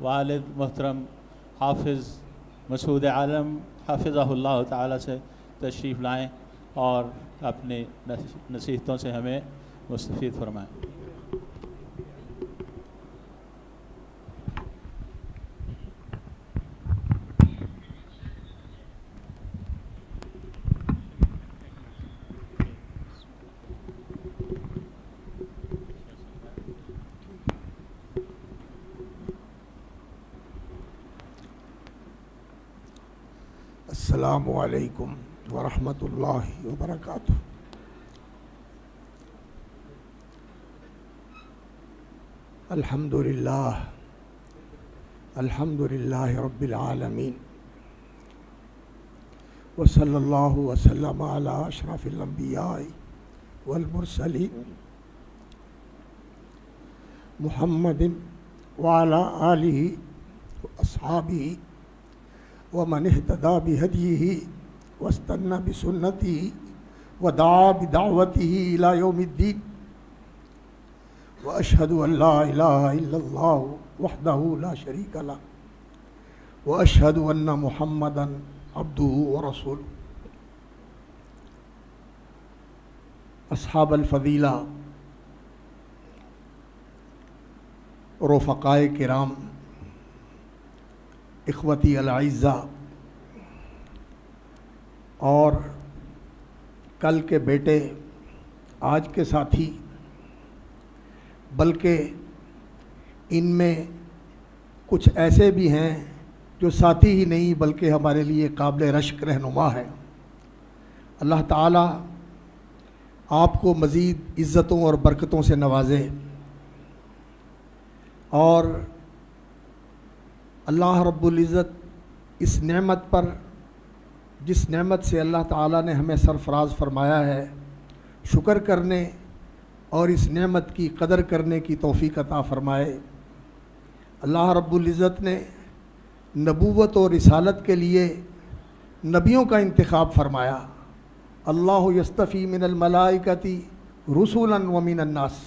वालिद मोहतरम हाफिज़ मसूद आलम हाफिज़हुल्लाह ताला से तशरीफ़ लाएँ और अपनी नसीहतों से हमें मुस्तफ़ीद फरमाएँ। अस्सलामु अलैकुम वरहमतुल्लाहि वबरकातुह। अल्हम्दुलिल्लाह अल्हम्दुलिल्लाहि रब्बिल आलमीन व सल्लल्लाहु वसल्लम अला अशरफिल अंबिया'i वल मुरसलीन मुहम्मदिन व अला आलिहि व अस्हाबिहि व मन इहतदा बिहदीही वस्तन्ना बिसुन्नतिही व दआ बिदावतिही इला यौमिद्दीन व अशहदु अल्ला इलाहा इल्लल्लाह वहदहु ला शरीका लह व अशहदु अन्ना मुहम्मदन अब्दुहु व रसूलुहु। अस्हाबल फजीला, रफ़क़ाए किराम, इख़वती अल-अइज़्ज़ा और कल के बेटे, आज के साथी, बल्कि इनमें कुछ ऐसे भी हैं जो साथी ही नहीं बल्कि हमारे लिए काबिल रश्क रहनुमा है। अल्लाह ताला आपको मज़ीद इज़्ज़तों और बरकतों से नवाजे और अल्लाह रब्बुल इज़्ज़त इस नेमत पर, जिस नेमत से अल्लाह ताला ने हमें सरफराज फरमाया है, शुक्र करने और इस नेमत की कदर करने की तौफ़ीक़ अता फ़रमाए। अल्लाह रब्बुल इज़्ज़त ने नबूवत और रिसालत के लिए नबियों का इंतखाब फरमाया। अल्लाहु यस्तफ़ी मिनल मलाइकति रुसूलन व मिनन नास।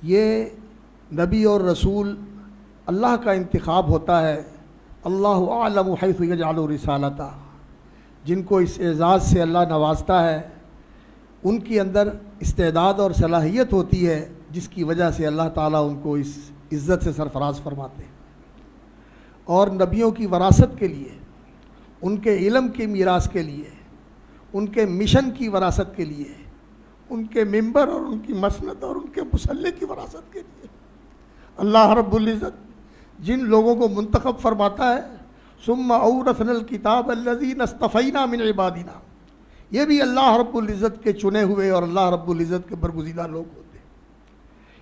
ये नबी और रसूल अल्लाह का इंतखाब होता है। अल्लाहु आलमु हैसु यजअलु रिसालता। जिनको इस एज़ाज़ से अल्लाह नवाजता है उनकी अंदर इस्तेदाद और सलाहियत होती है, जिसकी वजह से अल्लाह ताला उनको इस इज़्ज़त से सरफराज फरमाते हैं। और नबियों की वरासत के लिए, उनके इल्म की मीरास के लिए, उनके मिशन की वरासत के लिए, उनके मिंबर और उनकी मसनद और उनके मुसल्ले की वरासत के लिए अल्लाह रब्बुल इज़्ज़त जिन लोगों को मुंतखब फरमाता है, सुम्मा औरसनल किताब अल्लज़ीना इस्तफ़ैना मिन इबादिना, ये भी अल्लाह रब्बुल इज़्ज़त के चुने हुए और अल्लाह रब्बुल इज़्ज़त के बरगुज़ीदा लोग होते हैं।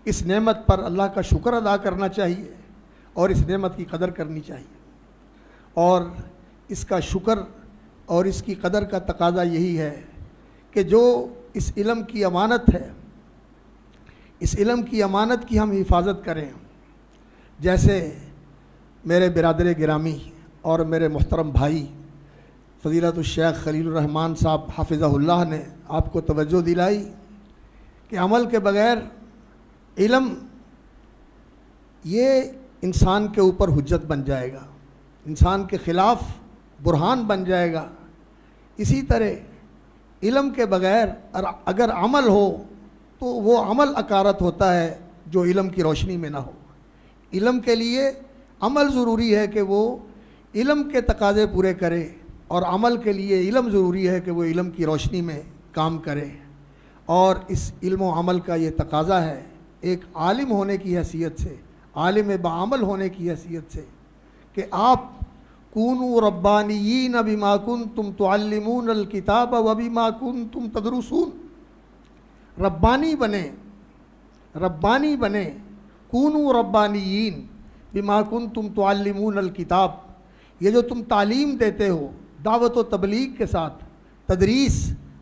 इस नेमत पर अल्लाह का शुक्र अदा करना चाहिए और इस नेमत की कदर करनी चाहिए। और इसका शुक्र और इसकी कदर का तकाज़ा यही है कि जो इस इल्म की अमानत है, इस इल्म की अमानत की हम हिफाजत करें। जैसे मेरे बिरादर गिरामी और मेरे मुहतरम भाई फ़ज़ीलतुश शेख खलीलुर रहमान साहब हाफ़िज़हुल्लाह ने आपको तवज्जो दिलाई कि अमल के बग़ैर इल्म ये इंसान के ऊपर हुज्जत बन जाएगा, इंसान के ख़िलाफ़ बुरहान बन जाएगा। इसी तरह इल्म के बग़ैर अगर अमल हो तो वो अमल अकारत होता है जो इल्म की रोशनी में ना हो। इल्म के लिए अमल ज़रूरी है कि वो इल्म के तकाज़े पूरे करे, और अमल के लिए इल्म ज़रूरी है कि वो इल्म की रोशनी में काम करे। और इस इल्म व अमल का ये तकाज़ा है एक आलिम होने की हैसियत से, आलिम बाअमल होने की हैसियत से, कि आप कूनू रब्बानियीन बिमा कुंतुम तुअल्लिमूनल किताब व बिमा कुंतुम तदरुसून। रब्बानी बने, रब्बानी बने। कूनू रब्बानियीन बिमा कुंतुम तुअल्लिमूनल किताब। ये जो तुम तालीम देते हो दावत व तबलीग के साथ, तदरीस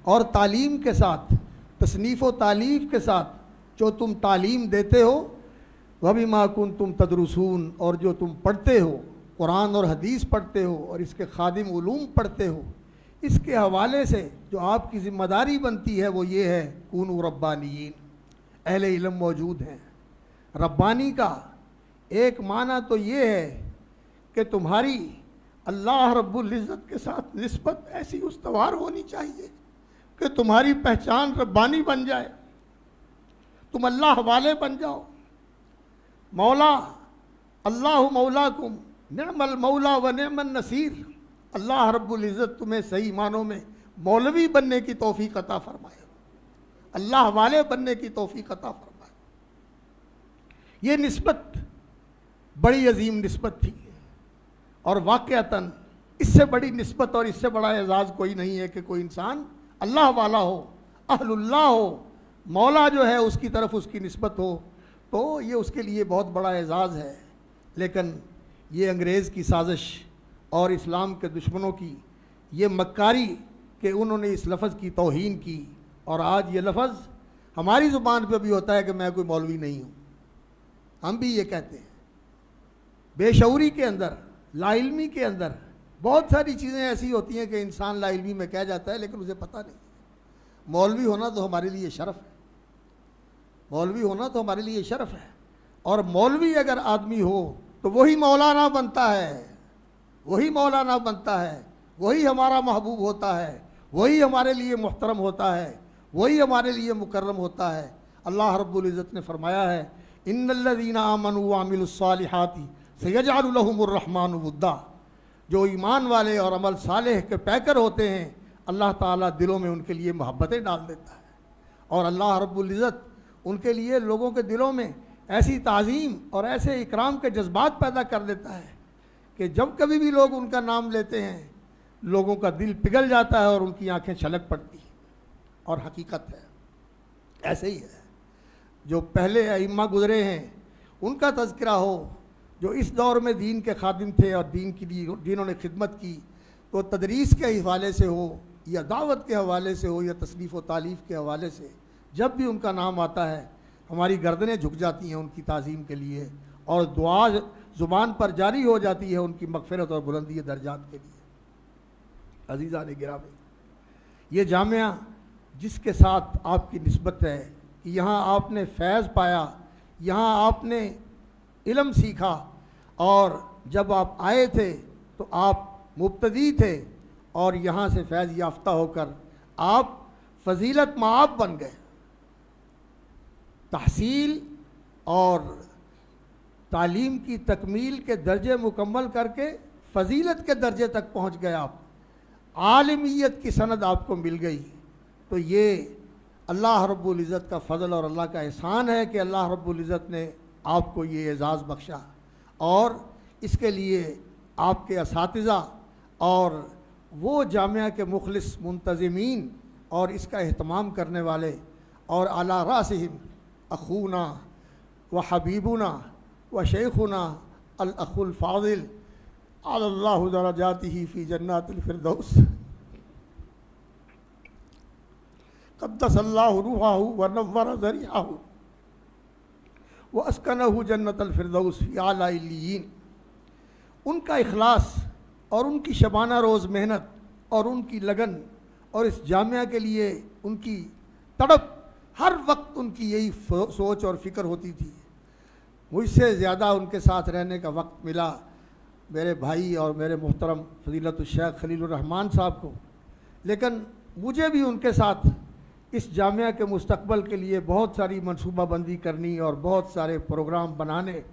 और तालीम के साथ, तसनीफ़ व तालीफ़ के साथ जो तुम तालीम देते हो, वह बिमा कुंतुम तदरुसून, और जो तुम पढ़ते हो, कुरान और हदीस पढ़ते हो और इसके खादिम उलूम पढ़ते हो, इसके हवाले से जो आपकी ज़िम्मेदारी बनती है वो ये है, कूनू रब्बानियीन, अहले इल्म मौजूद हैं। रब्बानी का एक माना तो ये है कि तुम्हारी अल्लाह रब्बुल इज़्ज़त के साथ निस्बत ऐसी उस्तवार होनी चाहिए कि तुम्हारी पहचान रब्बानी बन जाए, तुम अल्लाह वाले बन जाओ। मौला अल्लाह मौलाकुम निअमल मौला व निअमन नसीर, अल्लाह रब्बुल इज़्ज़त तुम्हें सही मानों में मौलवी बनने की तौफीक अता फरमाए, अल्लाह वाले बनने की तौफीक अता फरमाए। ये निस्बत बड़ी अजीम निस्बत थी और वाक़अतन इससे बड़ी निस्बत और इससे बड़ा एजाज़ कोई नहीं है कि कोई इंसान अल्लाह वाला हो, अहलुल्लाह हो, मौला जो है उसकी तरफ उसकी निस्बत हो, तो ये उसके लिए बहुत बड़ा एजाज़ है। लेकिन ये अंग्रेज़ की साजिश और इस्लाम के दुश्मनों की ये मक्कारी कि उन्होंने इस लफ्ज़ की तौहीन की, और आज ये लफ्ज़ हमारी ज़ुबान पे भी होता है कि मैं कोई मौलवी नहीं हूँ, हम भी ये कहते हैं। बेशऊरी के अंदर, लाइल्मी के अंदर बहुत सारी चीज़ें ऐसी होती हैं कि इंसान लाइल्मी में कह जाता है लेकिन उसे पता नहीं। मौलवी होना तो हमारे लिए शरफ़ है, मौलवी होना तो हमारे लिए शरफ़ है। और मौलवी अगर आदमी हो तो वही मौलाना बनता है, वही मौलाना बनता है, वही हमारा महबूब होता है, वही हमारे लिए मुहतरम होता है, वही हमारे लिए मुकर्रम होता है। अल्लाह रब्बुल इज़्ज़त ने फरमाया है, इन्नल्लज़ीना आमनू व अमिलुस्सालिहाति सयजअलु लहुमुर रहमानु वुद्दा, जो ईमान वाले और अमल सालेह के पैकर होते हैं अल्लाह ताला दिलों में उनके लिए मोहब्बतें डाल देता है। और अल्लाह रब्बुल इज़्ज़त उनके लिए लोगों के दिलों में ऐसी ताज़ीम और ऐसे इकराम के जज्बात पैदा कर देता है कि जब कभी भी लोग उनका नाम लेते हैं लोगों का दिल पिघल जाता है और उनकी आंखें छलक पड़ती हैं। और हकीकत है, ऐसे ही है। जो पहले अइम्मा गुज़रे हैं उनका तज़किरा हो, जो इस दौर में दीन के खादिम थे और दीन के लिए जिन्होंने खिदमत की, तो तदरीस के हवाले से हो या दावत के हवाले से हो या तसनीफ़ व तालीफ़ के हवाले से, जब भी उनका नाम आता है हमारी गर्दनें झुक जाती हैं उनकी ताज़ीम के लिए, और दुआ ज़ुबान पर जारी हो जाती है उनकी मग़फ़िरत और बुलंदी दर्जात के लिए। अज़ीज़ान गिरामी, ये जामिया जिसके साथ आपकी निस्बत है कि यहाँ आपने फैज़ पाया, यहाँ आपने इल्म सीखा, और जब आप आए थे तो आप मुब्तदी थे और यहाँ से फैज़ याफ्ता होकर आप फ़जीलत माआब बन गए। तहसील और तालीम की तकमील के दर्जे मुकम्मल करके फ़जीलत के दर्जे तक पहुँच गए आप, आलिमियत की सनद आपको मिल गई। तो ये अल्लाह रब्बुल इज़्ज़त का फ़ज़ल और अल्लाह का एहसान है कि अल्लाह रब्बुल इज़्ज़त ने आपको ये एज़ाज़ बख्शा, और इसके लिए आपके असातिज़ा और वो जामिया के मुखलिस मुंतज़िमीन और इसका एहतमाम करने वाले, और अला रासिहिम अखूना व हबीबुना व शेखुना अल अखुल फ़ाज़िल अल्लाहु दरजातिही फ़ी जन्नातिल फ़िरदौस क़द्दसल्लाहु रूहाहु व नव्वरा ज़रियाहु व अस्कनहु जन्नतल फ़िरदौस फ़ी आला इल्लियीन। उनका इखलास और उनकी शबाना रोज़ मेहनत और उनकी लगन और इस जामिया के लिए उनकी तड़प, हर वक्त उनकी यही सोच और फ़िक्र होती थी। मुझसे ज़्यादा उनके साथ रहने का वक्त मिला मेरे भाई और मेरे मोहतरम फ़ज़ीलतुल शेख खलीलुर रहमान साहब को, लेकिन मुझे भी उनके साथ इस जामिया के मुस्तक़बल के लिए बहुत सारी मनसूबाबंदी करनी और बहुत सारे प्रोग्राम बनाने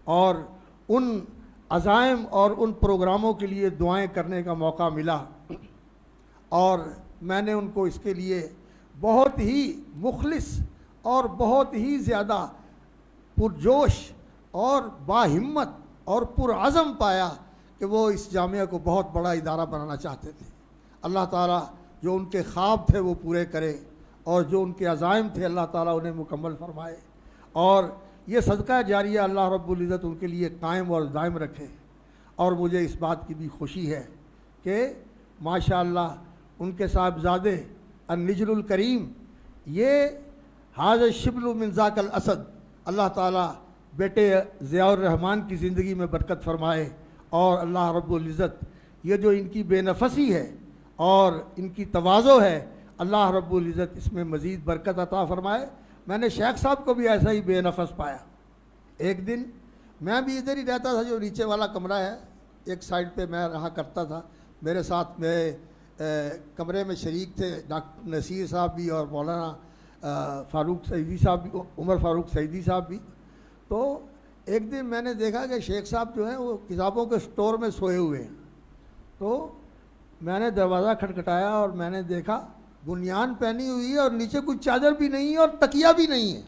और उन अज़ाइम और उन प्रोग्रामों के लिए दुआएं करने का मौका मिला। और मैंने उनको इसके लिए बहुत ही मुखलिस और बहुत ही ज़्यादा पुरजोश और बाहिम्मत और पुरअज़म पाया कि वो इस जामिया को बहुत बड़ा इदारा बनाना चाहते थे। अल्लाह ताला जो उनके ख्वाब थे वो पूरे करे और जो उनके अज़ाइम थे अल्लाह ताला उन्हें मुकम्मल फरमाए, और ये सदका जारिया अल्लाह रब्बुल इज़्ज़त उनके लिए कायम और दायम रखे। और मुझे इस बात की भी खुशी है कि माशाअल्लाह उनके साहबजादे अन्निजरुल करीम ये हाज़ शिबलु मिन ज़ाकल असद, अल्लाह ताला बेटे ज़ियाउर रहमान की ज़िंदगी में बरकत फ़रमाए, और अल्लाह रब्बुल इज़्ज़त ये जो इनकी बेनफ़सी है और इनकी तवाज़ो है अल्लाह रब्बुल इज़्ज़त इसमें मज़ीद बरकत अता फ़रमाए। मैंने शेख साहब को भी ऐसा ही बेनफ़स पाया। एक दिन मैं भी इधर ही रहता था, जो नीचे वाला कमरा है एक साइड पे मैं रहा करता था। मेरे साथ में कमरे में शरीक थे डॉक्टर नसीर साहब भी और मौलाना फ़ारूक सईदी साहब भी, उमर फ़ारूक सईदी साहब भी। तो एक दिन मैंने देखा कि शेख साहब जो हैं वो किताबों के स्टोर में सोए हुए हैं। तो मैंने दरवाज़ा खटखटाया और मैंने देखा बुनियान पहनी हुई है और नीचे कुछ चादर भी नहीं है और तकिया भी नहीं है,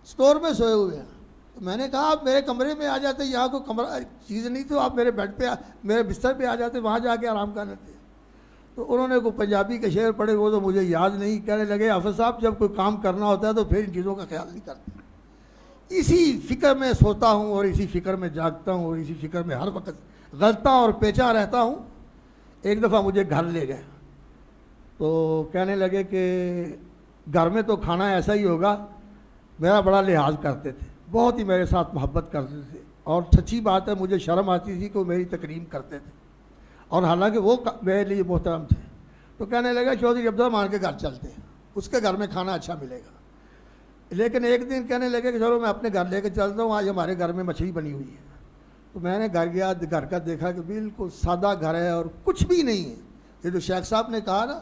स्टोर में सोए हुए हैं। तो मैंने कहा आप मेरे कमरे में आ जाते, यहाँ कोई कमरा चीज़ नहीं तो आप मेरे बेड पे मेरे बिस्तर पे आ जाते, वहाँ जाके आराम कर लेते। तो उन्होंने कोई पंजाबी के शेर पढ़े, वो तो मुझे याद नहीं। कहने लगे हाफिज़ साहब जब कोई काम करना होता है तो फिर इन चीज़ों का ख्याल नहीं करते। इसी फ़िक्र में सोता हूँ और इसी फ़िक्र में जागता हूँ और इसी फ़िक्र में हर वक्त गलता और पेचा रहता हूँ। एक दफ़ा मुझे घर ले गए तो कहने लगे कि घर में तो खाना ऐसा ही होगा। मेरा बड़ा लिहाज करते थे, बहुत ही मेरे साथ मोहब्बत करते थे और सच्ची बात है मुझे शर्म आती थी कि वो मेरी तकरीम करते थे और हालांकि वो मेरे लिए मोहतरम थे। तो कहने लगा चौधरी अब्दुर्रहमान के घर चलते हैं, उसके घर में खाना अच्छा मिलेगा। लेकिन एक दिन कहने लगे कि चलो मैं अपने घर लेके चलता हूँ, आज हमारे घर में मछली बनी हुई है। तो मैंने घर गया, घर का देखा कि बिल्कुल सादा घर है और कुछ भी नहीं है। ये जो शेख साहब ने कहा ना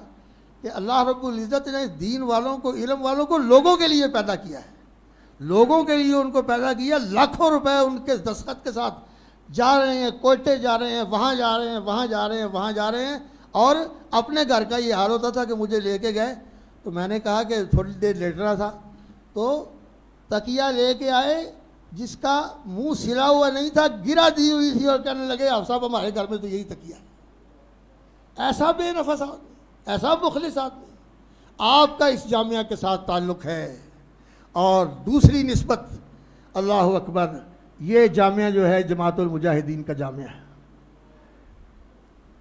कि अल्लाह रब्बुल इज़्ज़त ने दीन वालों को, इल्म वालों को लोगों के लिए पैदा किया है, लोगों के लिए उनको पैदा किया। लाखों रुपए उनके दस्तखत के साथ जा रहे हैं, कोयटे जा रहे हैं, वहाँ जा रहे हैं, वहाँ जा रहे हैं, वहाँ जा रहे हैं। और अपने घर का ये हाल होता था कि मुझे लेके गए तो मैंने कहा कि थोड़ी देर लेट रहा था तो तकिया लेके आए जिसका मुंह सिला हुआ नहीं था, गिरा दी हुई थी और कहने लगे आप साहब हमारे घर में तो यही तकिया है। ऐसा बेनफस आदमी, ऐसा मुखलिस आदमी आपका इस जामिया के साथ ताल्लुक़ है। और दूसरी निस्बत अल्लाह अकबर, ये जामिया जो है जमातुल मुजाहिदीन का जामिया है।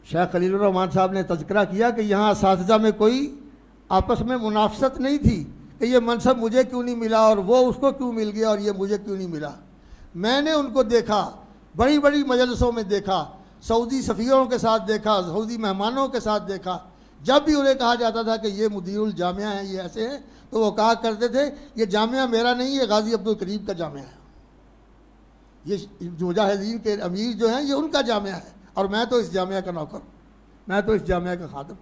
शेख खलीलुर रहमान साहब ने तज़किरा किया कि यहाँ असातिज़ा में कोई आपस में मुनाफसत नहीं थी कि ये मनसब मुझे क्यों नहीं मिला और वो उसको क्यों मिल गया और ये मुझे क्यों नहीं मिला। मैंने उनको देखा, बड़ी बड़ी मजलिसों में देखा, सऊदी सफ़ीरों के साथ देखा, सऊदी मेहमानों के साथ देखा। जब भी उन्हें कहा जाता था कि ये मुदीरुल जामिया है, ये ऐसे हैं, तो वो कहा करते थे ये जामिया मेरा नहीं, ये गाजी अब्दुल करीम का जामिया है, ये मुजाहिदीन के अमीर जो हैं ये उनका जामिया है और मैं तो इस जामिया का नौकर, मैं तो इस जामिया का खादिम।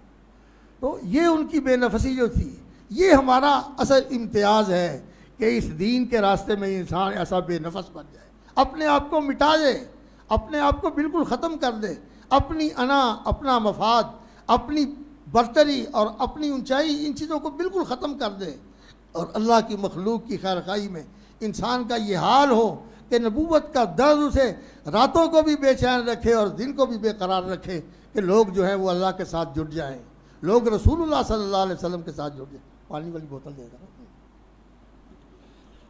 तो ये उनकी बेनफसी जो थी, ये हमारा असल इम्तियाज़ है कि इस दीन के रास्ते में इंसान ऐसा बेनफस बन जाए, अपने आप को मिटा दे, अपने आप को बिल्कुल ख़त्म कर दे, अपनी अना, अपना मफाद, अपनी बरतरी और अपनी ऊंचाई, इन चीज़ों को बिल्कुल ख़त्म कर दे और अल्लाह की मखलूक की खैरखाई में इंसान का ये हाल हो कि नबूवत का दर्द उसे रातों को भी बेचैन रखे और दिन को भी बेकरार रखे कि लोग जो है वो अल्लाह के साथ जुड़ जाएं, लोग रसूलुल्लाह सल्लल्लाहु अलैहि वसल्लम के साथ जुड़ जाएं। पानी वाली बोतल देगा ना,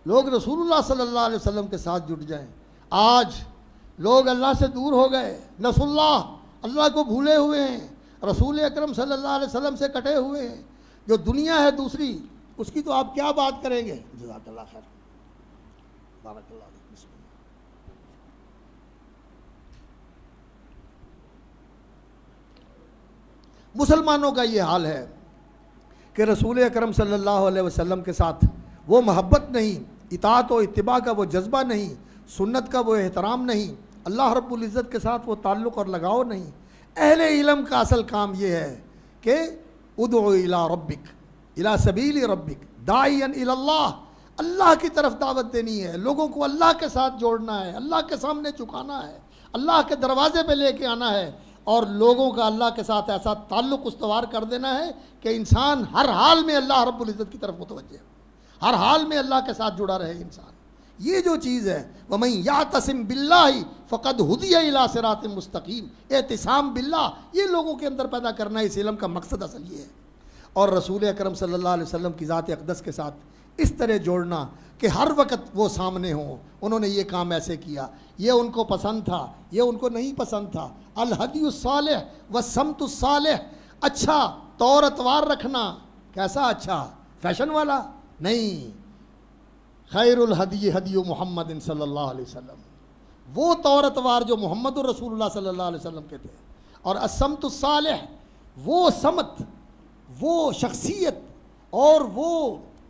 लोग रसूलुल्लाह सल्लल्लाहु अलैहि वसल्लम के साथ जुड़ जाएं। आज लोग अल्लाह से दूर हो गए, नसुल्लाह, अल्लाह को भूले हुए हैं, रसूल अकरम सल्लल्लाहु अलैहि वसल्लम से कटे हुए हैं। जो दुनिया है दूसरी, उसकी तो आप क्या बात करेंगे। जज़ाकल्लाह खैर, बारकल्लाह। मुसलमानों का ये हाल है कि रसूल अकरम सल्लल्लाहु अलैहि वसल्लम के साथ वो मोहब्बत नहीं, इताअत व इत्तिबा का वो जज्बा नहीं, सुन्नत का वो एहतराम नहीं, अल्लाह रब्बुल इज़्ज़त के साथ वो ताल्लुक़ और लगाव नहीं। अहले इल्म का असल काम ये है कि उदउ इला रब्बिक, इला सबीली रब्बिक, दाइयन इलल्लाह, अल्लाह की तरफ दावत देनी है, लोगों को अल्लाह के साथ जोड़ना है, अल्लाह के सामने झुकाना है, अल्लाह के दरवाजे पे लेके आना है और लोगों का अल्लाह के साथ ऐसा ताल्लुक़ उस्तवार कर देना है कि इंसान हर हाल में अल्लाह रब्बुल इज़्ज़त की तरफ मुतवज्जह, हर हाल में अल्लाह के साथ जुड़ा रहे इंसान। ये जो चीज़ है वमन यातसिम बिल्लाहि फ़क़द हुदिया इला सिरातिम मुस्तक़ीम, एतिसाम बिल्लाह, ये लोगों के अंदर पैदा करना इस इल्म का मकसद असल ये है। और रसूल अकरम सल्लल्लाहु अलैहि वसल्लम की ज़ात अक़दस के साथ इस तरह जोड़ना कि हर वक्त वो सामने हों, उन्होंने ये काम ऐसे किया, ये उनको पसंद था, ये उनको नहीं पसंद था। अल हदीयुस सालिह व समतुस सालिह, अच्छा तौर अतवार रखना, कैसा अच्छा, फैशन वाला नहीं। खैरुल हदी हदी मुहम्मद सल्लल्लाहु अलैहि वसल्लम, वो तौर अतवार जो मोहम्मद रसूलुल्लाह सल्लल्लाहु अलैहि वसल्लम के थे। और असमतुस सालिह, वो समत, वो शख्सियत और वो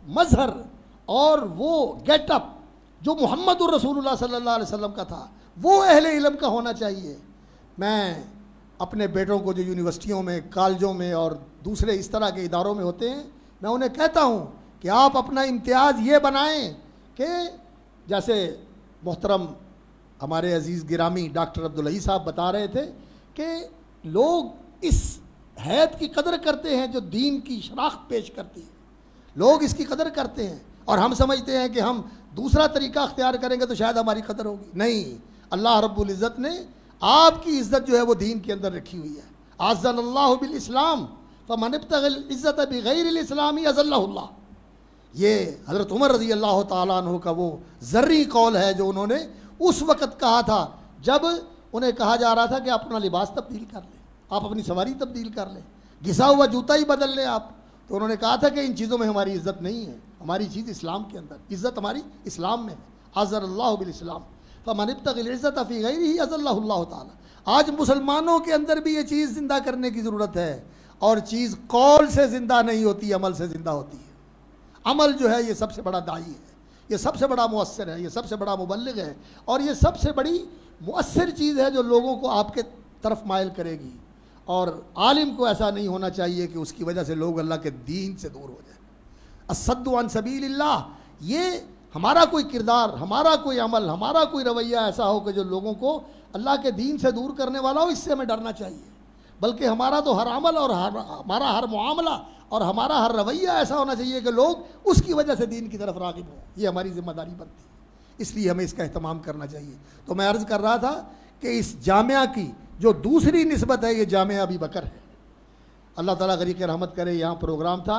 मजहर और वो गेटअप जो मोहम्मद रसूलुल्लाह सल्लल्लाहु अलैहि वसल्लम का था, वो अहले इल्म का होना चाहिए। मैं अपने बेटों को जो यूनिवर्सिटियों में, कॉलेजों में और दूसरे इस तरह के इदारों में होते हैं, मैं उन्हें कहता हूँ कि आप अपना इम्तियाज़ ये बनाएं कि जैसे मोहतरम हमारे अजीज़ गिरामी डॉक्टर अब्दुल अईस साहब बता रहे थे कि लोग इस हैत की कदर करते हैं जो दीन की शनाख्त पेश करती है, लोग इसकी कदर करते हैं, और हम समझते हैं कि हम दूसरा तरीका अख्तियार करेंगे तो शायद हमारी कदर होगी। नहीं, अल्लाह रब्बुल इज़्ज़त ने आपकी इज़्ज़त जो है वो दीन के अंदर रखी हुई है। अज़्ज़ल्लाहु बिल इस्लाम फमन इब्तग़ल इज़्ज़त बिग़ैरिल इस्लामी अज़ल्लहुल्लाह। ये हज़रत उमर रज़ी अल्लाह ताला अन्हु का वो ज़र्री कौल है जो उन्होंने उस वक़्त कहा था जब उन्हें कहा जा रहा था कि आप अपना लिबास तब्दील कर लें, आप अपनी सवारी तब्दील कर लें, घिसा हुआ जूता ही बदल लें आप। तो उन्होंने कहा था कि इन चीज़ों में हमारी इज़्ज़त नहीं है, हमारी चीज़ इस्लाम के अंदर, इज़्ज़त हमारी इस्लाम में है। अज़्ज़ल्लाहु बिल इस्लाम फमन इब्तग़ल इज़्ज़त फ़ी ग़ैरिही अज़ल्लहुल्लाहु ताला। आज मुसलमानों के अंदर भी ये चीज़ ज़िंदा करने की ज़रूरत है, और चीज़ कौल से ज़िंदा नहीं होती, अमल से ज़िंदा होती है। अमल जो है ये सबसे बड़ा दाई है, ये सबसे बड़ा मुअस्सिर है, ये सबसे बड़ा मुबल्लिग है, और ये सबसे बड़ी मुअस्सिर चीज़ है जो लोगों को आपके तरफ माइल करेगी। और आलिम को ऐसा नहीं होना चाहिए कि उसकी वजह से लोग अल्लाह के दीन से दूर हो जाए। अस्सद्दु अन सबीलिल्लाह, ये हमारा कोई किरदार, हमारा कोई अमल, हमारा कोई रवैया ऐसा हो कि जो लोगों को अल्लाह के दीन से दूर करने वाला हो, इससे हमें डरना चाहिए। बल्कि हमारा तो हर अमल और हमारा हर मुआमला और हमारा हर रवैया ऐसा होना चाहिए कि लोग उसकी वजह से दीन की तरफ राग़िब हों। ये हमारी ज़िम्मेदारी बनती है, इसलिए हमें इसका एहतमाम करना चाहिए। तो मैं अर्ज़ कर रहा था कि इस जामिया की जो दूसरी निस्बत है, ये जामिया अबी बकर है। अल्लाह ताला गरीक़ रहमत करे, यहाँ प्रोग्राम था,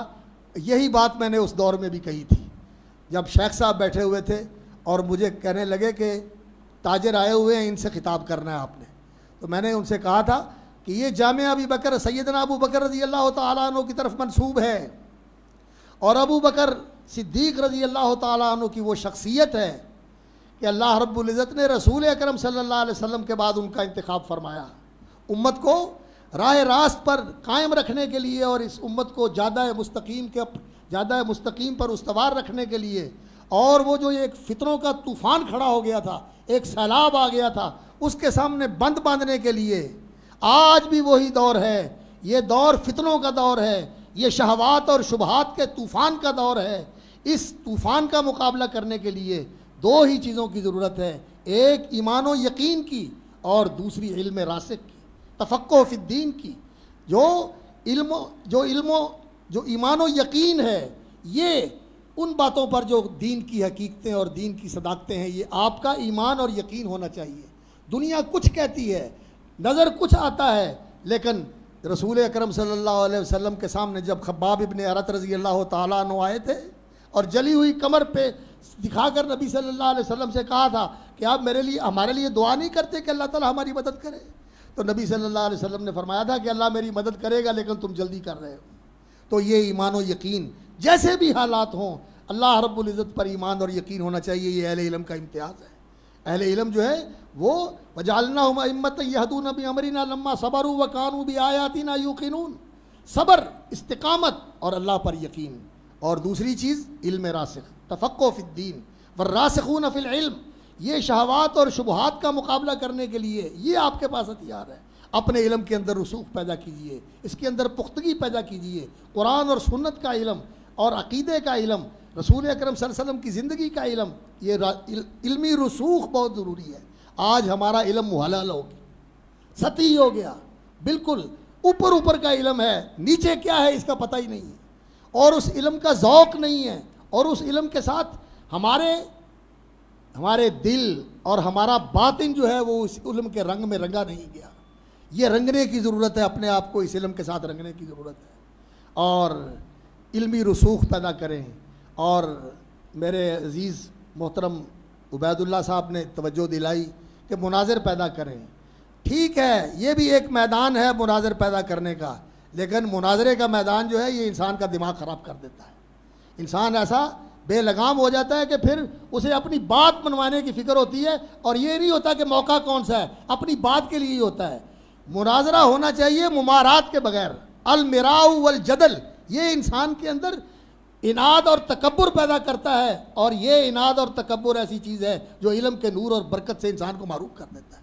यही बात मैंने उस दौर में भी कही थी जब शेख साहब बैठे हुए थे और मुझे कहने लगे कि ताजिर आए हुए हैं, इनसे खिताब करना है आपने। तो मैंने उनसे कहा था कि ये जामिया अबी बकर सैयदना अबू बकर रज़ी अल्लाह ताला अन्हु की तरफ मंसूब है, और अबू बकर सिद्दीक़ रज़ी अल्लाह ताला अन्हु की वो शख्सियत है कि अल्लाह रब्बुल इज़्ज़त ने रसूल अकरम सल्लल्लाहु अलैहि वसल्लम के बाद उनका इंतखाब फरमाया, उम्मत को राह रास्त पर कायम रखने के लिए और इस उम्मत को ज़्यादा मुस्तकीम पर उस्तवार रखने के लिए। और वो जो एक फितरों का तूफ़ान खड़ा हो गया था, एक सैलाब आ गया था, उसके सामने बंद बांधने के लिए आज भी वही दौर है। ये दौर फितनों का दौर है, ये शहवात और शुबहात के तूफ़ान का दौर है। इस तूफ़ान का मुकाबला करने के लिए दो ही चीज़ों की ज़रूरत है, एक ईमान व यकीन की और दूसरी इल्म रासिक की, तफ़क्कुह फ़िद्दीन की। जो ईमान व यकीन है, ये उन बातों पर जो दीन की हकीकतें और दीन की सदाकतें हैं, ये आपका ईमान और यकीन होना चाहिए। दुनिया कुछ कहती है, नज़र कुछ आता है, लेकिन रसूल अकरम सल्लल्लाहु अलैहि वसल्लम के सामने जब खब्बाब इब्न अरत रज़ी अल्लाह ताला अन्हु आए थे और जली हुई कमर पे दिखाकर नबी सल्लल्लाहु अलैहि वसल्लम से कहा था कि आप हमारे लिए दुआ नहीं करते कि अल्लाह ताला हमारी मदद करे, तो नबी सल्लल्लाहु अलैहि वसल्लम ने फरमाया था कि अल्लाह मेरी मदद करेगा, लेकिन तुम जल्दी कर रहे हो। तो ये ईमान और यकीन, जैसे भी हालात हों, अल्लाह रब्बुल इज़्ज़त पर ईमान और यकीन होना चाहिए। ये अहले इल्म का इम्तियाज़ है। अहले इल्म जो है वो वजअलनाहुम अइम्मतन यहदूना बिअमरिना लम्मा सबरू व कानू बिआयातिना यूक़िनून, सब्र, इस्तिक़ामत और अल्लाह पर यकीन। और दूसरी चीज़ इल्म रासिख, तफ़क्कुह फ़िद्दीन वर्रासिखून फ़िल इल्म। ये शहवात और शुबहात का मुकाबला करने के लिए ये आपके पास हथियार है। अपने इल्म के अंदर रसूख पैदा कीजिए, इसके अंदर पुख्तगी पैदा कीजिए। कुरान और सुन्नत का इल्म और अक़ीदे का इल्म, रसूल अकरम सल्लल्लाहु अलैहि वसल्लम की ज़िंदगी का इल्म, ये इल्मी रसूख बहुत ज़रूरी है। आज हमारा इल्म मुहल्लल हो गया, सतही हो गया, बिल्कुल ऊपर ऊपर का इल्म है, नीचे क्या है इसका पता ही नहीं है, और उस इल्म का ज़ौक़ नहीं है, और उस इल्म के साथ हमारे दिल और हमारा बातिन जो है वो उस इल्म के रंग में रंगा नहीं गया। ये रंगने की ज़रूरत है, अपने आप को इस इल्म के साथ रंगने की ज़रूरत है, और इल्मी रसूख पैदा करें। और मेरे अज़ीज़ मोहतरम उबैदुल्लाह साहब ने तवज्जो दिलाई कि मुनाज़िर पैदा करें। ठीक है, ये भी एक मैदान है मुनाज़िर पैदा करने का, लेकिन मुनाज़रे का मैदान जो है ये इंसान का दिमाग ख़राब कर देता है। इंसान ऐसा बेलगाम हो जाता है कि फिर उसे अपनी बात मनवाने की फ़िक्र होती है, और ये नहीं होता कि मौका कौन सा है, अपनी बात के लिए ही होता है। मुनाज़रा होना चाहिए मुमारात के बगैर, अल मिराउ वल जदल। ये इंसान के अंदर इनाद और तकब्बुर पैदा करता है, और ये इनाद और तकब्बुर ऐसी चीज़ है जो इल्म के नूर और बरकत से इंसान को मारूफ कर देता है।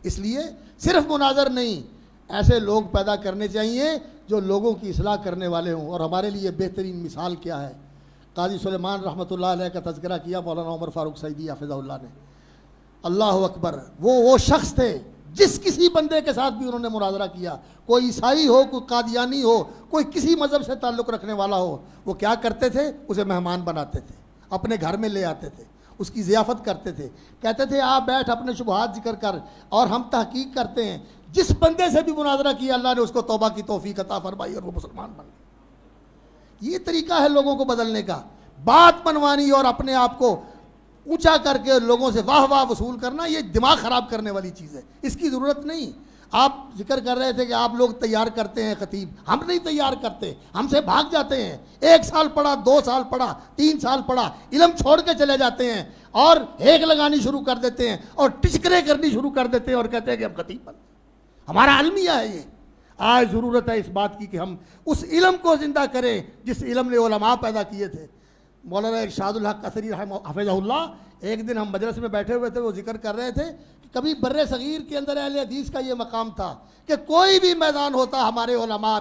इसलिए सिर्फ मुनाजर नहीं, ऐसे लोग पैदा करने चाहिए जो लोगों की इस्लाह करने वाले हों। और हमारे लिए बेहतरीन मिसाल क्या है, काजी सुलेमान रहमतुल्लाह अलैह का तज़किरा किया मौलाना उमर फ़ारूक सईदी हाफ़िज़हुल्लाह ने। अल्लाह अकबर, वो शख्स थे जिस किसी बंदे के साथ भी उन्होंने मुनाजरा किया, कोई ईसाई हो, कोई कादियानी हो, कोई किसी मज़हब से ताल्लुक़ रखने वाला हो, वो क्या करते थे, उसे मेहमान बनाते थे, अपने घर में ले आते थे, उसकी ज़ियाफ़त करते थे, कहते थे आप बैठ अपने शुबहात जिक्र कर और हम तहकीक करते हैं। जिस बंदे से भी मुनाजरा किया अल्लाह ने उसको तौबा की तौफीक अता फरमाई और वो मुसलमान बन गए। ये तरीका है लोगों को बदलने का, बात मनवानी और अपने आप को ऊंचा करके लोगों से वाह वाह वसूल करना, ये दिमाग ख़राब करने वाली चीज़ है, इसकी ज़रूरत नहीं। आप जिक्र कर रहे थे कि आप लोग तैयार करते हैं खतीब, हम नहीं तैयार करते, हमसे भाग जाते हैं। 1 साल पढ़ा, 2 साल पढ़ा, 3 साल पढ़ा, इल्म छोड़ के चले जाते हैं और हेक लगानी शुरू कर देते हैं और टिचकरे करनी शुरू कर देते हैं और कहते हैं कि हम खतीब बन। हमारा अलमिया है ये। आज ज़रूरत है इस बात की कि हम उस इल्म को ज़िंदा करें जिस इल्म ने उलमा पैदा किए थे। मौलाना इरशादुल हक कसरी हाफ़िज़हुल्लाह, एक दिन हम मजलिस में बैठे हुए थे, वो जिक्र कर रहे थे कि कभी बर्रे सगीर के अंदर अहले हदीस का ये मकाम था कि कोई भी मैदान होता हमारे उलमा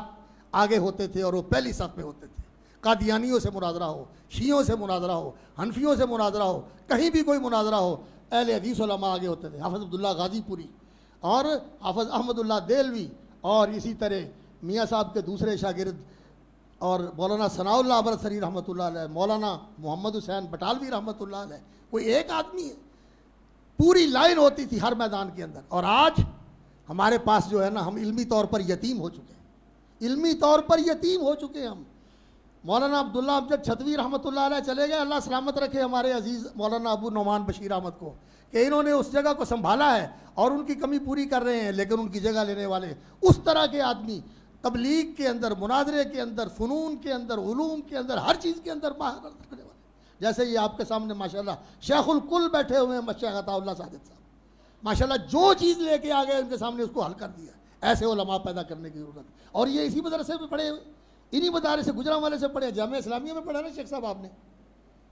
आगे होते थे और वो पहली सफ़ में होते थे। कादियानियों से मुनाजरा हो, शियों से मुनाजरा हो, हनफियों से मुनाजरा हो, कहीं भी कोई मुनाजरा हो, अहले हदीस उलमा आगे होते थे। हाफ़िज़ अब्दुल्ला गाज़ीपुरी और हाफ़िज़ अहमदुल्लाह देलवी और इसी तरह मियाँ साहब के दूसरे शागिर्द और मौलाना सनाउल्लाह अबरसरी रहमतुल्लाह अलैह, मौलाना मोहम्मद हुसैन बटालवी रहमतुल्लाह अलैह, कोई एक आदमी है, पूरी लाइन होती थी हर मैदान के अंदर। और आज हमारे पास जो है ना, हम इल्मी तौर पर यतीम हो चुके हैं, इल्मी तौर पर यतीम हो चुके हैं हम। मौलाना अब्दुल्ला अमजद छतवी रहमतुल्लाह अलैह चले गए, अल्लाह सलामत रखे हमारे अजीज़ मौलाना अबू नौमान बशीर अहमद को, कि इन्होंने उस जगह को संभाला है और उनकी कमी पूरी कर रहे हैं, लेकिन उनकी जगह लेने वाले उस तरह के आदमी तबलीग के अंदर, मुनाजरे के अंदर, फ़नून के अंदर, उलूम के अंदर, हर चीज़ के अंदर माहिर रखने वाले, जैसे ये आपके सामने माशाल्लाह शेखुल कुल बैठे हुए हैं, शेख अताउल्लाह सादिक साहब, माशाल्लाह जो चीज़ लेके आ गए उनके सामने उसको हल कर दिया। ऐसे उलमा पैदा करने की ज़रूरत है। और ये इसी मदरसे में पढ़े, इन्हीं मदारस से गुजरांवाले से पढ़े, जामिया इस्लामिया में पढ़ा ना शेख साहब आपने,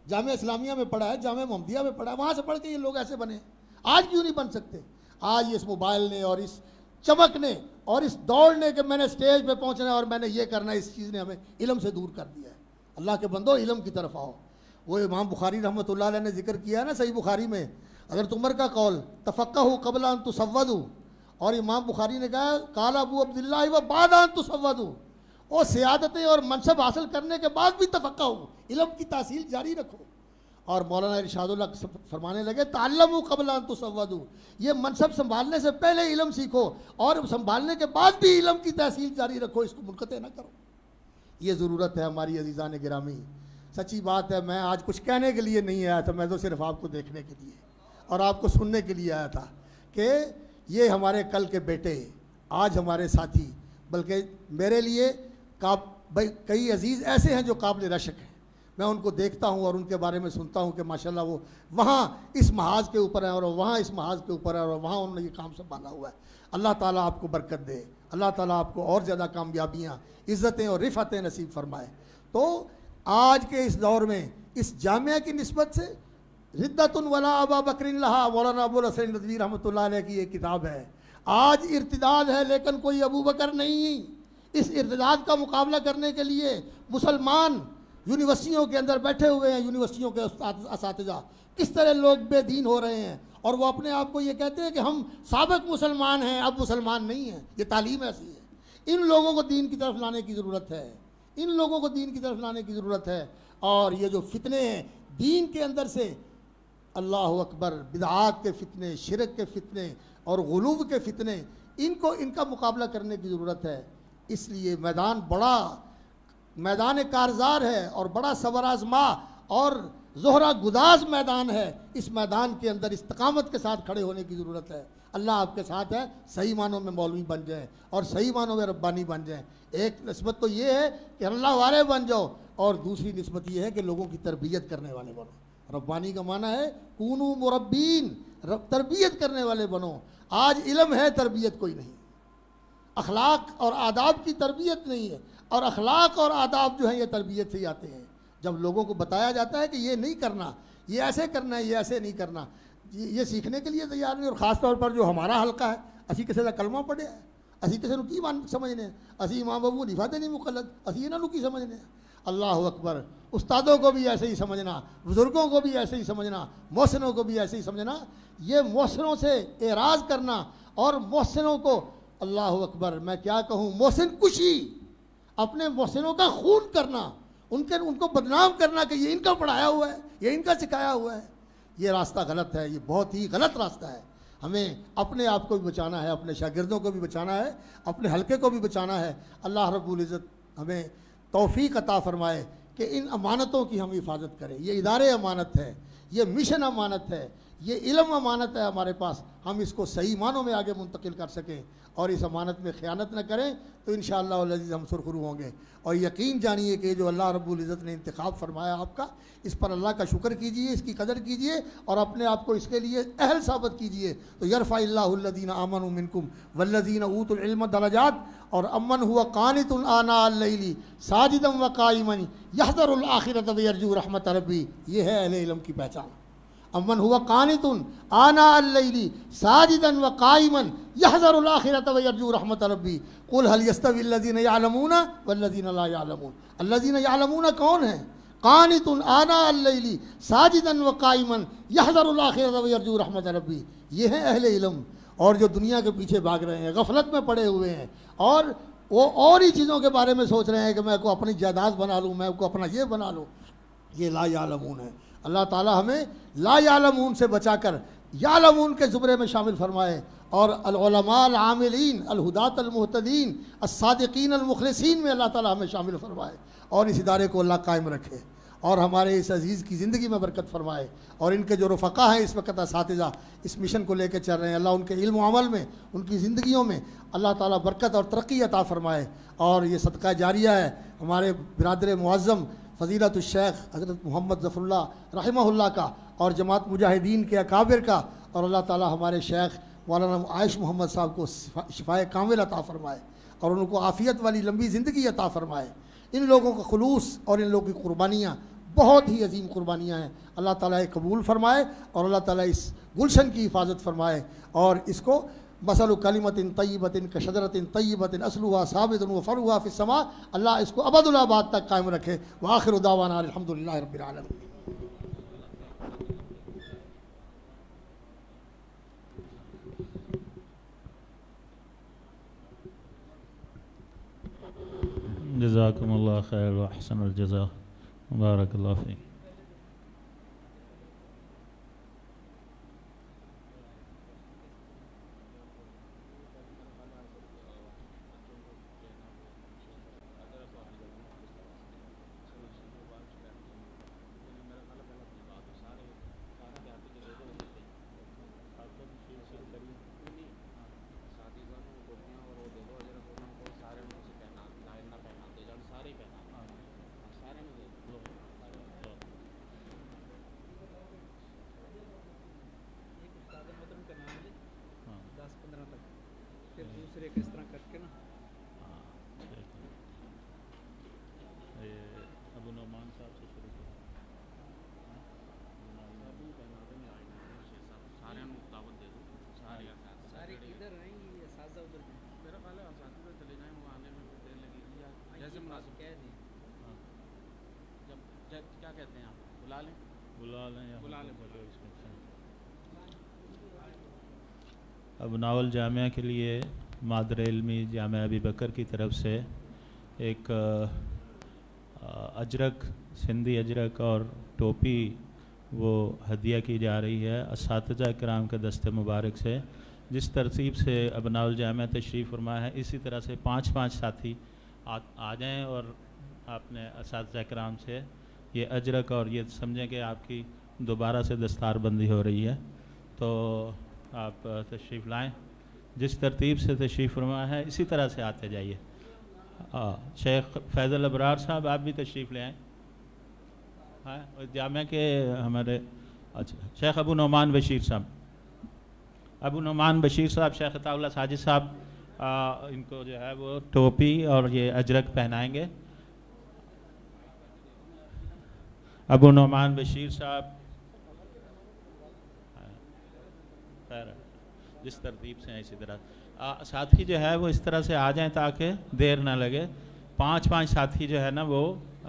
जामिया इस्लामिया में पढ़ा है, जामिया मोहम्मदिया में पढ़ा है, वहाँ से पढ़ के ये लोग ऐसे बने। आज क्यों नहीं बन सकते? आज इस मोबाइल ने और इस चमकने और इस दौड़ने के मैंने स्टेज पे पहुंचना है और मैंने ये करना है, इस चीज़ ने हमें इल्म से दूर कर दिया है। अल्लाह के बंदो, इल्म की तरफ आओ। वो इमाम बुखारी रहमतुल्लाह अलैह ने जिक्र किया है ना सही बुखारी में, अगर तुमर का कौल तफक्कहू क़ब्ल अन तुसव्वदू, और इमाम बुखारी ने कहा काला अबू अब्दुल्लाह व बाद अन तुसव्वदू, और सियादतें और मनसब हासिल करने के बाद भी तफक्कहू, इल्म की तासील जारी रखो। और मौलाना इरशादुल हक फरमाने लगे ताल्लमू क़ब्ल अन तुसव्वदू, ये मनसब संभालने से पहले इल्म सीखो और संभालने के बाद भी इल्म की तहसील जारी रखो, इसको मुनक़ते ना करो। ये ज़रूरत है हमारी अज़ीज़ान गिरामी। सच्ची बात है, मैं आज कुछ कहने के लिए नहीं आया था, मैं तो सिर्फ आपको देखने के लिए और आपको सुनने के लिए आया था कि ये हमारे कल के बेटे, आज हमारे साथी, बल्कि मेरे लिए भाई कई अजीज़ ऐसे हैं जो काबिल रशक हैं। मैं उनको देखता हूँ और उनके बारे में सुनता हूँ कि माशाल्लाह वो वहाँ इस महाज के ऊपर है और वहाँ इस महाज के ऊपर है और वहाँ उन्होंने ये काम संभाला हुआ है। अल्लाह ताला आपको बरकत दे, अल्लाह ताला आपको और ज़्यादा कामयाबियाँ, इज़्ज़तें और रिफ़तें नसीब फरमाए। तो आज के इस दौर में इस जामिया की निस्बत से रिद्दतुन वला अबा बकरिन लहा, मौलाना अबुल हसन नदवी रहमतुल्लाह अलैह की एक किताब है। आज इर्तिदाद है लेकिन कोई अबू बकर नहीं। इस इर्तिदाद का मुकाबला करने के लिए मुसलमान यूनिवर्सिटियों के अंदर बैठे हुए हैं, यूनिवर्सिटियों के असातिज़ा, किस तरह लोग बेदीन हो रहे हैं और वो अपने आप को ये कहते हैं कि हम साबिक मुसलमान हैं, अब मुसलमान नहीं हैं। ये तालीम ऐसी है। इन लोगों को दीन की तरफ लाने की ज़रूरत है, इन लोगों को दीन की तरफ लाने की ज़रूरत है। और ये जो फितने हैं दीन के अंदर से, अल्लाह अकबर, बिदआत के फितने, शिरक के फितने और गुलूब के फितने, इनका मुकाबला करने की ज़रूरत है। इसलिए मैदान बड़ा मैदान कारज़ार है और बड़ा सबर आज़मा और ज़ोहरा गुदाज मैदान है। इस मैदान के अंदर इस्तकामत के साथ खड़े होने की ज़रूरत है। अल्लाह आपके साथ है, सही मानों में मौलवी बन जाए और सही मानों में रब्बानी बन जाए। एक निस्बत तो ये है कि अल्लाह वाले बन जाओ और दूसरी निस्बत ये है कि लोगों की तरबियत करने वाले बनो। रब्बानी का माना है कूनू मुरब्बीन, तरबियत करने वाले बनो। आज इल्म है, तरबियत कोई नहीं, अखलाक और आदाब की तरबियत नहीं है। और अखलाक और आदाब जो है ये तरबियत से ही आते हैं। जब लोगों को बताया जाता है कि ये नहीं करना, ये ऐसे करना है, ये ऐसे नहीं करना, ये सीखने के लिए तैयार नहीं। और ख़ास तौर पर जो हमारा हल्का है, असी किसी का कलमा पढ़े है, असी किसी की मान समझने, असी इमाम अबू हनीफा दे नहीं मुकल्लद, असी इन्हों की समझने। अल्लाह अकबर। उस्तादों को भी ऐसे ही समझना, बुज़ुर्गों को भी ऐसे ही समझना, मोहसिनों को भी ऐसे ही समझना। ये मोहसिनों से एराज़ करना और मोहसिनों को, अल्लाह अकबर, मैं क्या कहूँ, मोहसिन कुशी, अपने मोहसिनों का खून करना, उनको बदनाम करना कि ये इनका पढ़ाया हुआ है, ये इनका सिखाया हुआ है, ये रास्ता गलत है, ये बहुत ही गलत रास्ता है। हमें अपने आप को भी बचाना है, अपने शागिर्दों को भी बचाना है, अपने हल्के को भी बचाना है। अल्लाह रब्बुल इज़्ज़त हमें तौफीक अता फरमाए कि इन अमानतों की हम हिफाजत करें। ये इदारे अमानत है, ये मिशन अमानत है, ये इल्म अमानत है हमारे पास, हम इसको सही मानों में आगे मुंतकिल कर सकें और इस अमानत में ख़यानत न करें, तो इंशाअल्लाह वल अज़ीज़ हम सुरखरू होंगे। और यकीन जानिए कि जो अल्लाह रब्बुल इज़्ज़त ने इंतखाब फरमाया आपका, इस पर अल्लाह का शुक्र कीजिए, इसकी कदर कीजिए और अपने आप को इसके लिए अहल साबित कीजिए। तो यरफ़इल्लाहु अल्लज़ीना आमनू मिनकुम वल्लज़ीना ऊतुल इल्म दरजात, और अम्मन हुआ कानितुन आना अल-लैली साजिदन व काइमन यहज़रुल आखिरत व यरजू रहमत रब्बी। ये है अहले इल्म की पहचान। अम्मन हुआ कानितुन आना अल-लैली साजिदन व काइमन यहज़रुल आखिरत व यरजू रहमत रब्बी कुल हल यस्तवी अल्लज़ीना यअलमूना वल्लज़ीना ला यअलमून। अल्लज़ीना यअलमूना कौन है? कानितुन आना अल-लैली साजिदन व काइमन यहज़रुल आखिरत व यरजू रहमत रब्बी। ये है अहले इल्म। और जो दुनिया के पीछे भाग रहे हैं, गफलत में पड़े हुए हैं और वो और ही चीज़ों के बारे में सोच रहे हैं कि मैं को अपनी जायदाद बना लूँ, मैं को अपना ये बना लूँ, ये ला यालमून है। अल्लाह ताला हमें ला यालमून से बचाकर यालमून के ज़ुमरे में शामिल फरमाए और अल-उलमा अल-आमिलीन अल-हुदात अल-मुहतदीन अस-सादिकीन अल-मुखलिसीन में अल्लाह ताला हमें शामिल फरमाए और इस इदारे को अल्लाह कायम रखे और हमारे इस अज़ीज़ की ज़िंदगी में बरकत फरमाए। और इनके जो रफ़क़ा हैं इस वक्त असातिज़ा इस मिशन को लेकर चल रहे हैं, अल्लाह उनके इल्म अमल में, उनकी ज़िंदगियों में अल्लाह ताला बरकत और तरक्की अता फ़रमाए। और ये सदका जारिया है हमारे बिरादर मुअज़्ज़म फ़ज़ीलतुल शेख हज़रत मोहम्मद ज़फ़रुल्लाह रहमहुल्लाह का और जमात मुजाहिदीन के अकाबिर का। और अल्लाह ताला हमारे शेख मौलाना आयश मोहम्मद साहब को शिफाए कामिल अता फ़रमाए और उनको आफ़ियत वाली लंबी ज़िंदगी अता फ़रमाए। इन लोगों का खुलूस और इन लोगों की कुर्बानियाँ बहुत ही अजीम कुर्बानियाँ हैं। अल्लाह ताला ये कबूल फ़रमाए और अल्लाह ताला इस गुलशन की हिफाजत फ़रमाए और इसको मसलु कलिमतिन तय्यबतिन कशजरतिन तय्यबतिन अस्लुहा साबितुन व फरुहा फ़िस्समा, अल्लाह इसको अबदुल आबाद तक कायम रखे। व आखिरु दावाना अल्हम्दुलिल्लाहि रब्बिल आलमीन। जज़ाकुमुल्लाह खैर व अहसनुल जज़ा, बारकल्लाहु फ़ीक। किस तरह करके ना अबू नौमान साहब से शुरू करें। सारे इधर रहेंगे या साजा उधर मेरा ख्याल है साथी चले जाएं, वो आने में देर लगेगी या जैसे मुनासिब कह दें। जब क्या कहते हैं आप बुला लें या बुला लें। अब नावल जामिया के लिए मादर इल्मी जामिया अबी बकर की तरफ से एक अजरक, सिंधी अजरक और टोपी वो हदिया की जा रही है असातिज़ा किराम के दस्ते मुबारक से। जिस तरतीब से अब नावल जामिया तशरीफ़ फरमा है, इसी तरह से 5-5 साथी आ जाएँ और आपने असातिज़ा किराम से ये अजरक और ये समझें कि आपकी दोबारा से दस्तारबंदी हो रही है, तो आप तशरीफ़ लाएँ। जिस तरतीब से तशरीफ़ फरमा है इसी तरह से आते जाइए। शेख फैज़ल अबरार साहब आप भी तशरीफ़ ले आएँ। हाँ, जामिया के हमारे अच्छा शेख अबू नौमान बशीर साहब, अबू नौमान बशीर साहब, शेख अताउल्लाह साजिद साहब, इनको जो है वो टोपी और ये अजरक पहनाएंगे। अबू नौमान बशीर साहब, जिस तरतीब से हैं इसी तरह साथी जो है वो इस तरह से आ जाएं ताकि देर ना लगे। 5-5 साथी जो है ना वो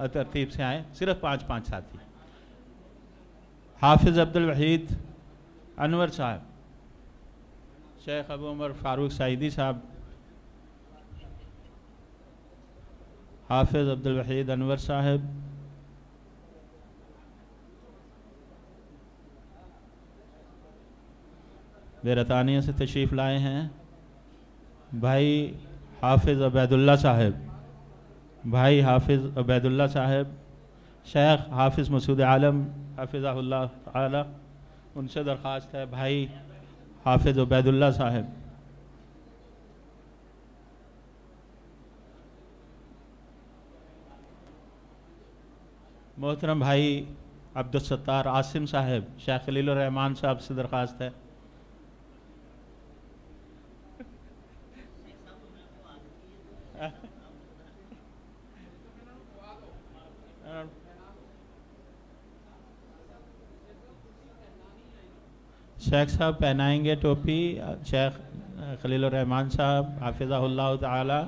तरतीब से आए, सिर्फ 5-5 साथी। हाफिज़ अब्दुल वहीद अनवर साहब, शेख अबू उमर फारूक सईदी साहब, हाफिज़ अब्दुल वहीद अनवर साहब, बेरतानिया से तशरीफ़ लाए हैं भाई हाफिज़ अबैदुल्ला साहब, भाई हाफिज़ अबैदुल्ला साहब, शेख हाफिज़ मसूद आलम हाफिज़हुल्लाह ताला, उनसे दरख्वास्त है भाई हाफिज़ अबैदुल्ला साहब। मोहतरम भाई अब्दुल सत्तार आसिम साहब, शेख खलील रहमान साहब से दरख्वास्त है। शेख साहब पहनाएंगे टोपी, शेख खलील रहमान साहब हाफिज़हुल्लाह ताला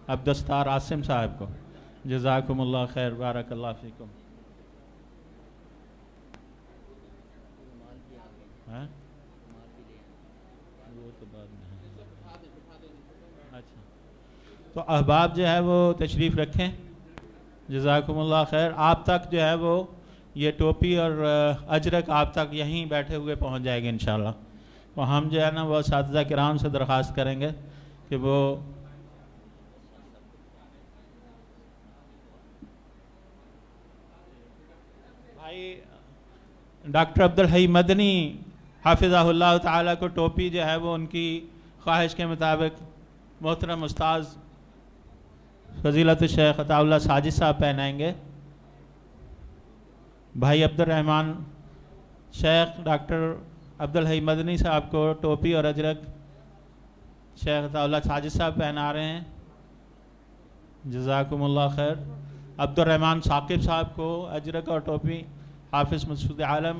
अब्दुल सत्तार आसिम साहब को। जज़ाकुमुल्लाह खैर, बारकल्लाह फ़ीकुम। वो तो बाद में, अच्छा तो अहबाब जो है वो तशरीफ़ रखें, जज़ाकुमुल्लाह खैर। आप तक जो है वो ये टोपी और अजरक आप तक यहीं बैठे हुए पहुंच जाएगी इंशाल्लाह। तो हम जो है ना वो असातिज़ा किराम से दरख्वास्त करेंगे कि वो भाई डॉक्टर अब्दुल हई मदनी हाफिज़हुल्लाह ताला को टोपी जो है वो उनकी ख्वाहिश के मुताबिक मोहतरम उस्ताद फजीलत शेख अताउल्लाह साजिद साहब पहनाएंगे। भाई अब्दुर्रहमान शेख डॉक्टर अब्दुल हई मदनी साहब को टोपी और अजरक शेख अताउल्लाह साजिद साहब पहना रहे हैं, जज़ाकुमुल्लाह खैर। अब्दुर्रहमान साकिब साहब को अजरक और टोपी, हाफिज़ मसूद आलम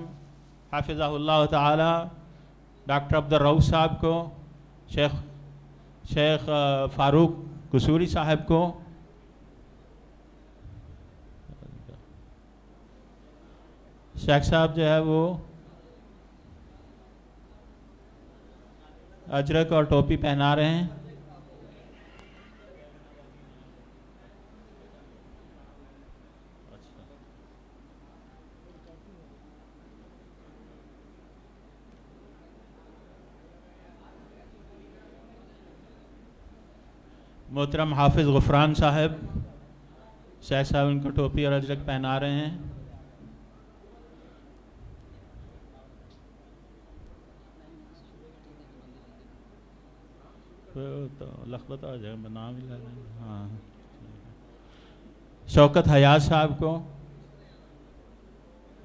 हाफिज़हुल्लाह ताला, डॉक्टर अब्दुल रऊफ़ साहब को, शेख फ़ारूक कसूरी साहब को, शेख साहब जो है वो अजरक और टोपी पहना रहे हैं। मोहतरम हाफिज़ गुफरान साहब, शेख साहब उनको टोपी और अजरक पहना रहे हैं। तो लखबत आ जाए, नाम ही ले लें। हाँ, शौकत हयात साहब को,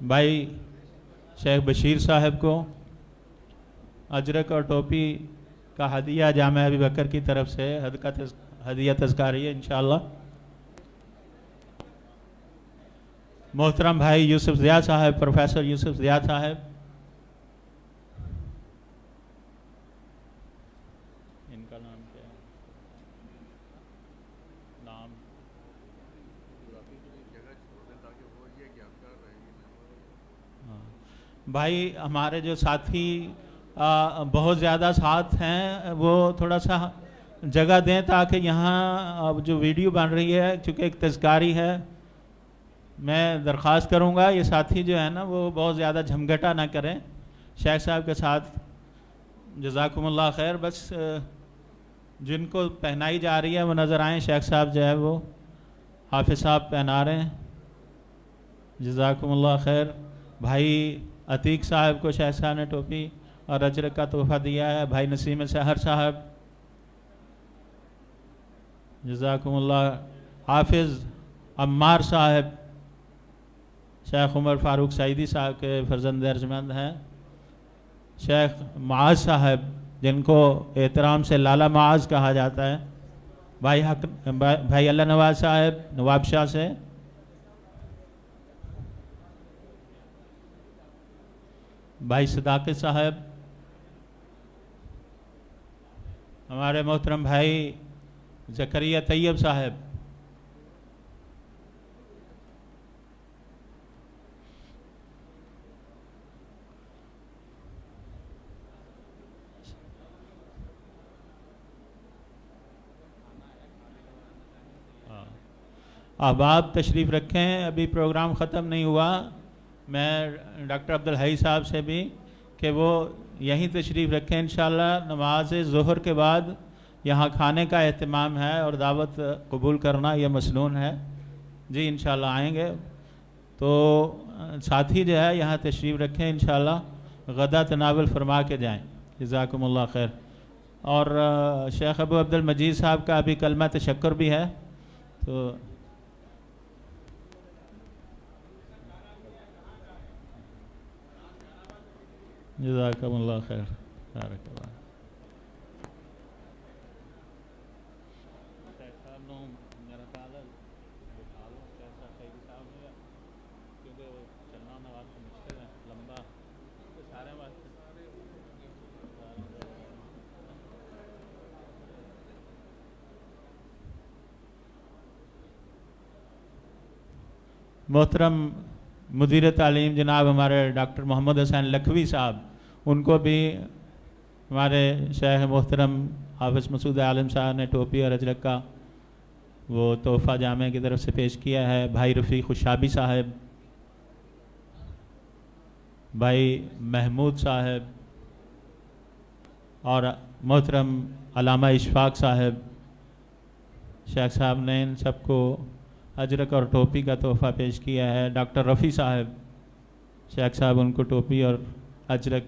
भाई शेख बशीर साहब को अजरक और टोपी का हदिया जामे अबी बकर की तरफ से हदिया तज़कारी है इंशाअल्लाह। मोहतरम भाई यूसुफ ज़िया साहब, प्रोफेसर यूसुफ ज़िया साहब, इनका नाम क्या है? नाम भाई हमारे जो साथी बहुत ज़्यादा साथ हैं वो थोड़ा सा जगह दें ताकि यहाँ अब जो वीडियो बन रही है चूँकि एक तज़कारी है, मैं दरख्वास्त करूँगा ये साथी जो है ना वो बहुत ज़्यादा झमघटा ना करें शेख साहब के साथ। जज़ाकुमुल्लाह खैर। बस जिनको पहनाई जा रही है वो नज़र आएँ। शेख साहब जो है वो हाफिज़ साहब पहना रहे हैं, जज़ाकुमुल्लाह खैर। भाई अतीक साहब को शेख साहब ने टोपी और अजरक का तोहफ़ा दिया है। भाई नसीम सहर साहब, जज़ाकुमुल्लाह। हाफिज़ अम्मार साहब शेख उमर फारूक सईदी साहब के फर्जंद अर्जमंद हैं। शेख माज साहब जिनको एहतराम से लाला माज कहा जाता है। भाई अल्लाह नवाज साहब नवाब शाह से। भाई सदाकत साहब, हमारे मोहतरम भाई ज़करिया तैयब साहब, अब आप तशरीफ़ रखें, अभी प्रोग्राम ख़त्म नहीं हुआ। मैं डॉक्टर अब्दुल हई साहब से भी कि वो यहीं तशरीफ़ रखें। इंशाअल्लाह नमाज ज़ोहर के बाद यहाँ खाने का एहतमाम है और दावत कबूल करना यह मसनून है जी। इंशाअल्लाह आएंगे तो साथी जो है यहाँ तशरीफ़ रखें, इंशाअल्लाह गदा तनावल फरमा के जाएँ। जज़ाकुमुल्लाह खैर। और शेख अबू अब्दुल मजीद साहब का अभी कलमा तशक्कुर भी है, तो जज़ाकुमुल्लाह खैर। मोहतरम मुदीर तालीम जनाब हमारे डॉक्टर मोहम्मद हुसैन लखवी साहब, उनको भी हमारे शेख मोहतरम हाफिज़ मसूद आलम साहब ने टोपी और अजरक का वो तोहफ़ा जामे की तरफ से पेश किया है। भाई रफ़ीक खुशाबी साहब, भाई महमूद साहब और मोहतरम अलामा इशफाक साहब, शेख साहब ने इन सबको अजरक और टोपी का तोहफ़ा पेश किया है। डॉक्टर रफ़ी साहब, शेख साहब उनको टोपी और अजरक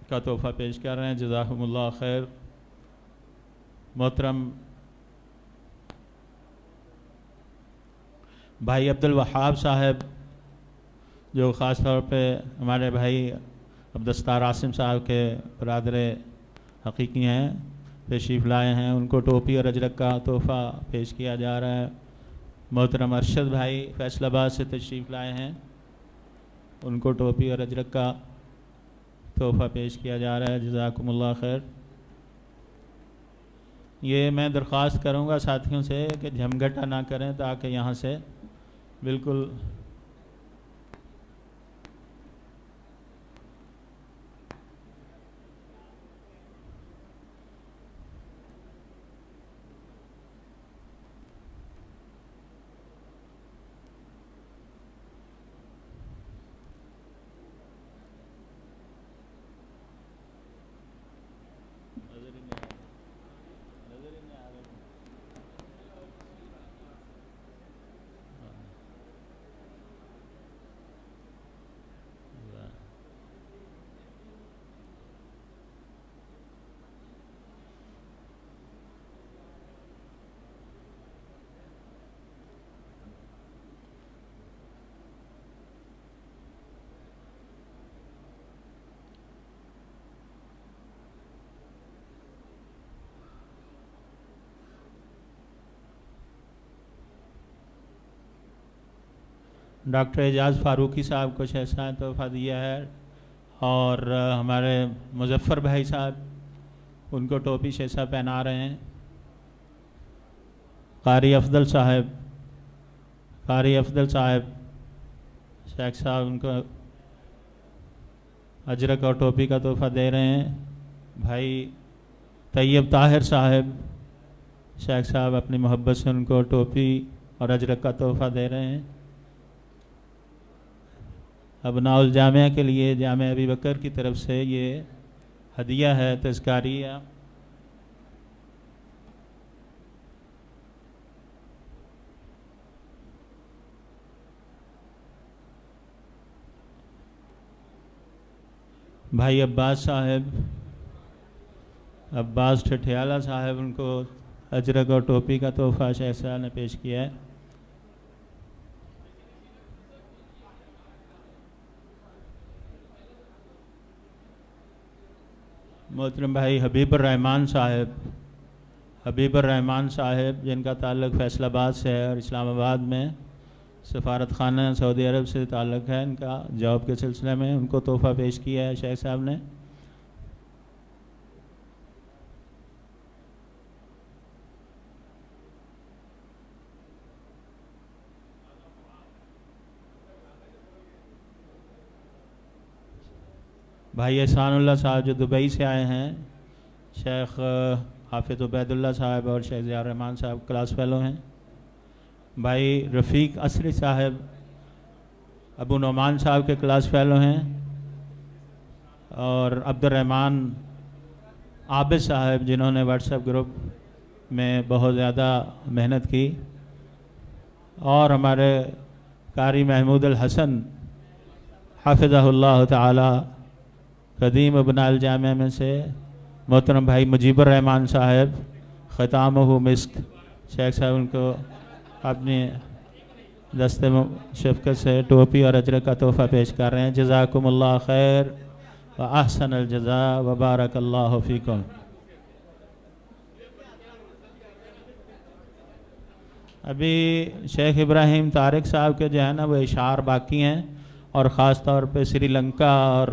का तोहफ़ा पेश कर रहे हैं। जज़ाकुमुल्लाह खैर। मोहतरम भाई अब्दुल वहाब साहब, जो ख़ास तौर पे हमारे भाई अब्दुस्तार आसिम साहब के बरादर हकीकी हैं, तशरीफ़ लाए हैं, उनको टोपी और अजरक का तोहफ़ा पेश किया जा रहा है। मोहतरम अरशद भाई फैसलाबाद से तशरीफ़ लाए हैं, उनको टोपी और अजरक का तोहफ़ा पेश किया जा रहा है। जज़ाकुमुल्लाह खैर। ये मैं दरख्वास्त करूँगा साथियों से कि झमघटा ना करें, ताकि यहाँ से बिल्कुल डॉक्टर एजाज़ फ़ारूकी साहब कुछ ऐसा तोहफ़ा दिया है, और हमारे मुज़फ़्फ़र भाई साहब उनको टोपी शेषा पहना रहे हैं। कारी अफजल साहब शेख साहब उनको अजरक और टोपी का तोहफ़ा दे रहे हैं। भाई तैयब ताहिर साहब, शेख साहब अपनी मोहब्बत से उनको टोपी और अजरक का तोहफ़ा दे रहे हैं। अबनाउल जामिया के लिए जामिया अबी बकर की तरफ से ये हदिया है, तज़कारिया। भाई अब्बास ठठियाला साहब, उनको अजरक और टोपी का तोहफ़ा शेख साहब ने पेश किया है। मोहतरम भाई हबीबुर रहमान साहब, जिनका ताल्लुक़ फैसलाबाद से है और इस्लामाबाद में सफारत खाना सऊदी अरब से ताल्लुक़ है इनका, जॉब के सिलसिले में उनको तोहफ़ा पेश किया है शेख साहब ने। भाई एहसानुल्लाह साहब जो दुबई से आए हैं, शेख हाफिज़ उबैदुल्लाह साहब और शेख ज़िया रहमान साहब क्लास फेलो हैं। भाई रफ़ीक असरी साहब अबू नोमान साहब के क्लास फेलो हैं, और अब्दुर्रहमान आबिद साहब जिन्होंने व्हाट्सएप ग्रुप में बहुत ज़्यादा मेहनत की, और हमारे कारी महमूद अल हसन हाफिज़हुल्लाह ताला कदीम इब्न जामिया में से मोहतरम भाई मुजीबुर रहमान साहब ख़तामुहु मिस्क शेख साहब उनको अपनी दस्ते शफ़क़त से टोपी और अजर का तोहफ़ा पेश कर रहे हैं। जज़ाकुमुल्लाह खैर व अहसनल जज़ा व बारकल्लाहु फ़ीकुम। अभी शेख इब्राहिम तारिक साहब के जो है ना वो इशार बाकी हैं, और ख़ास तौर पे श्रीलंका और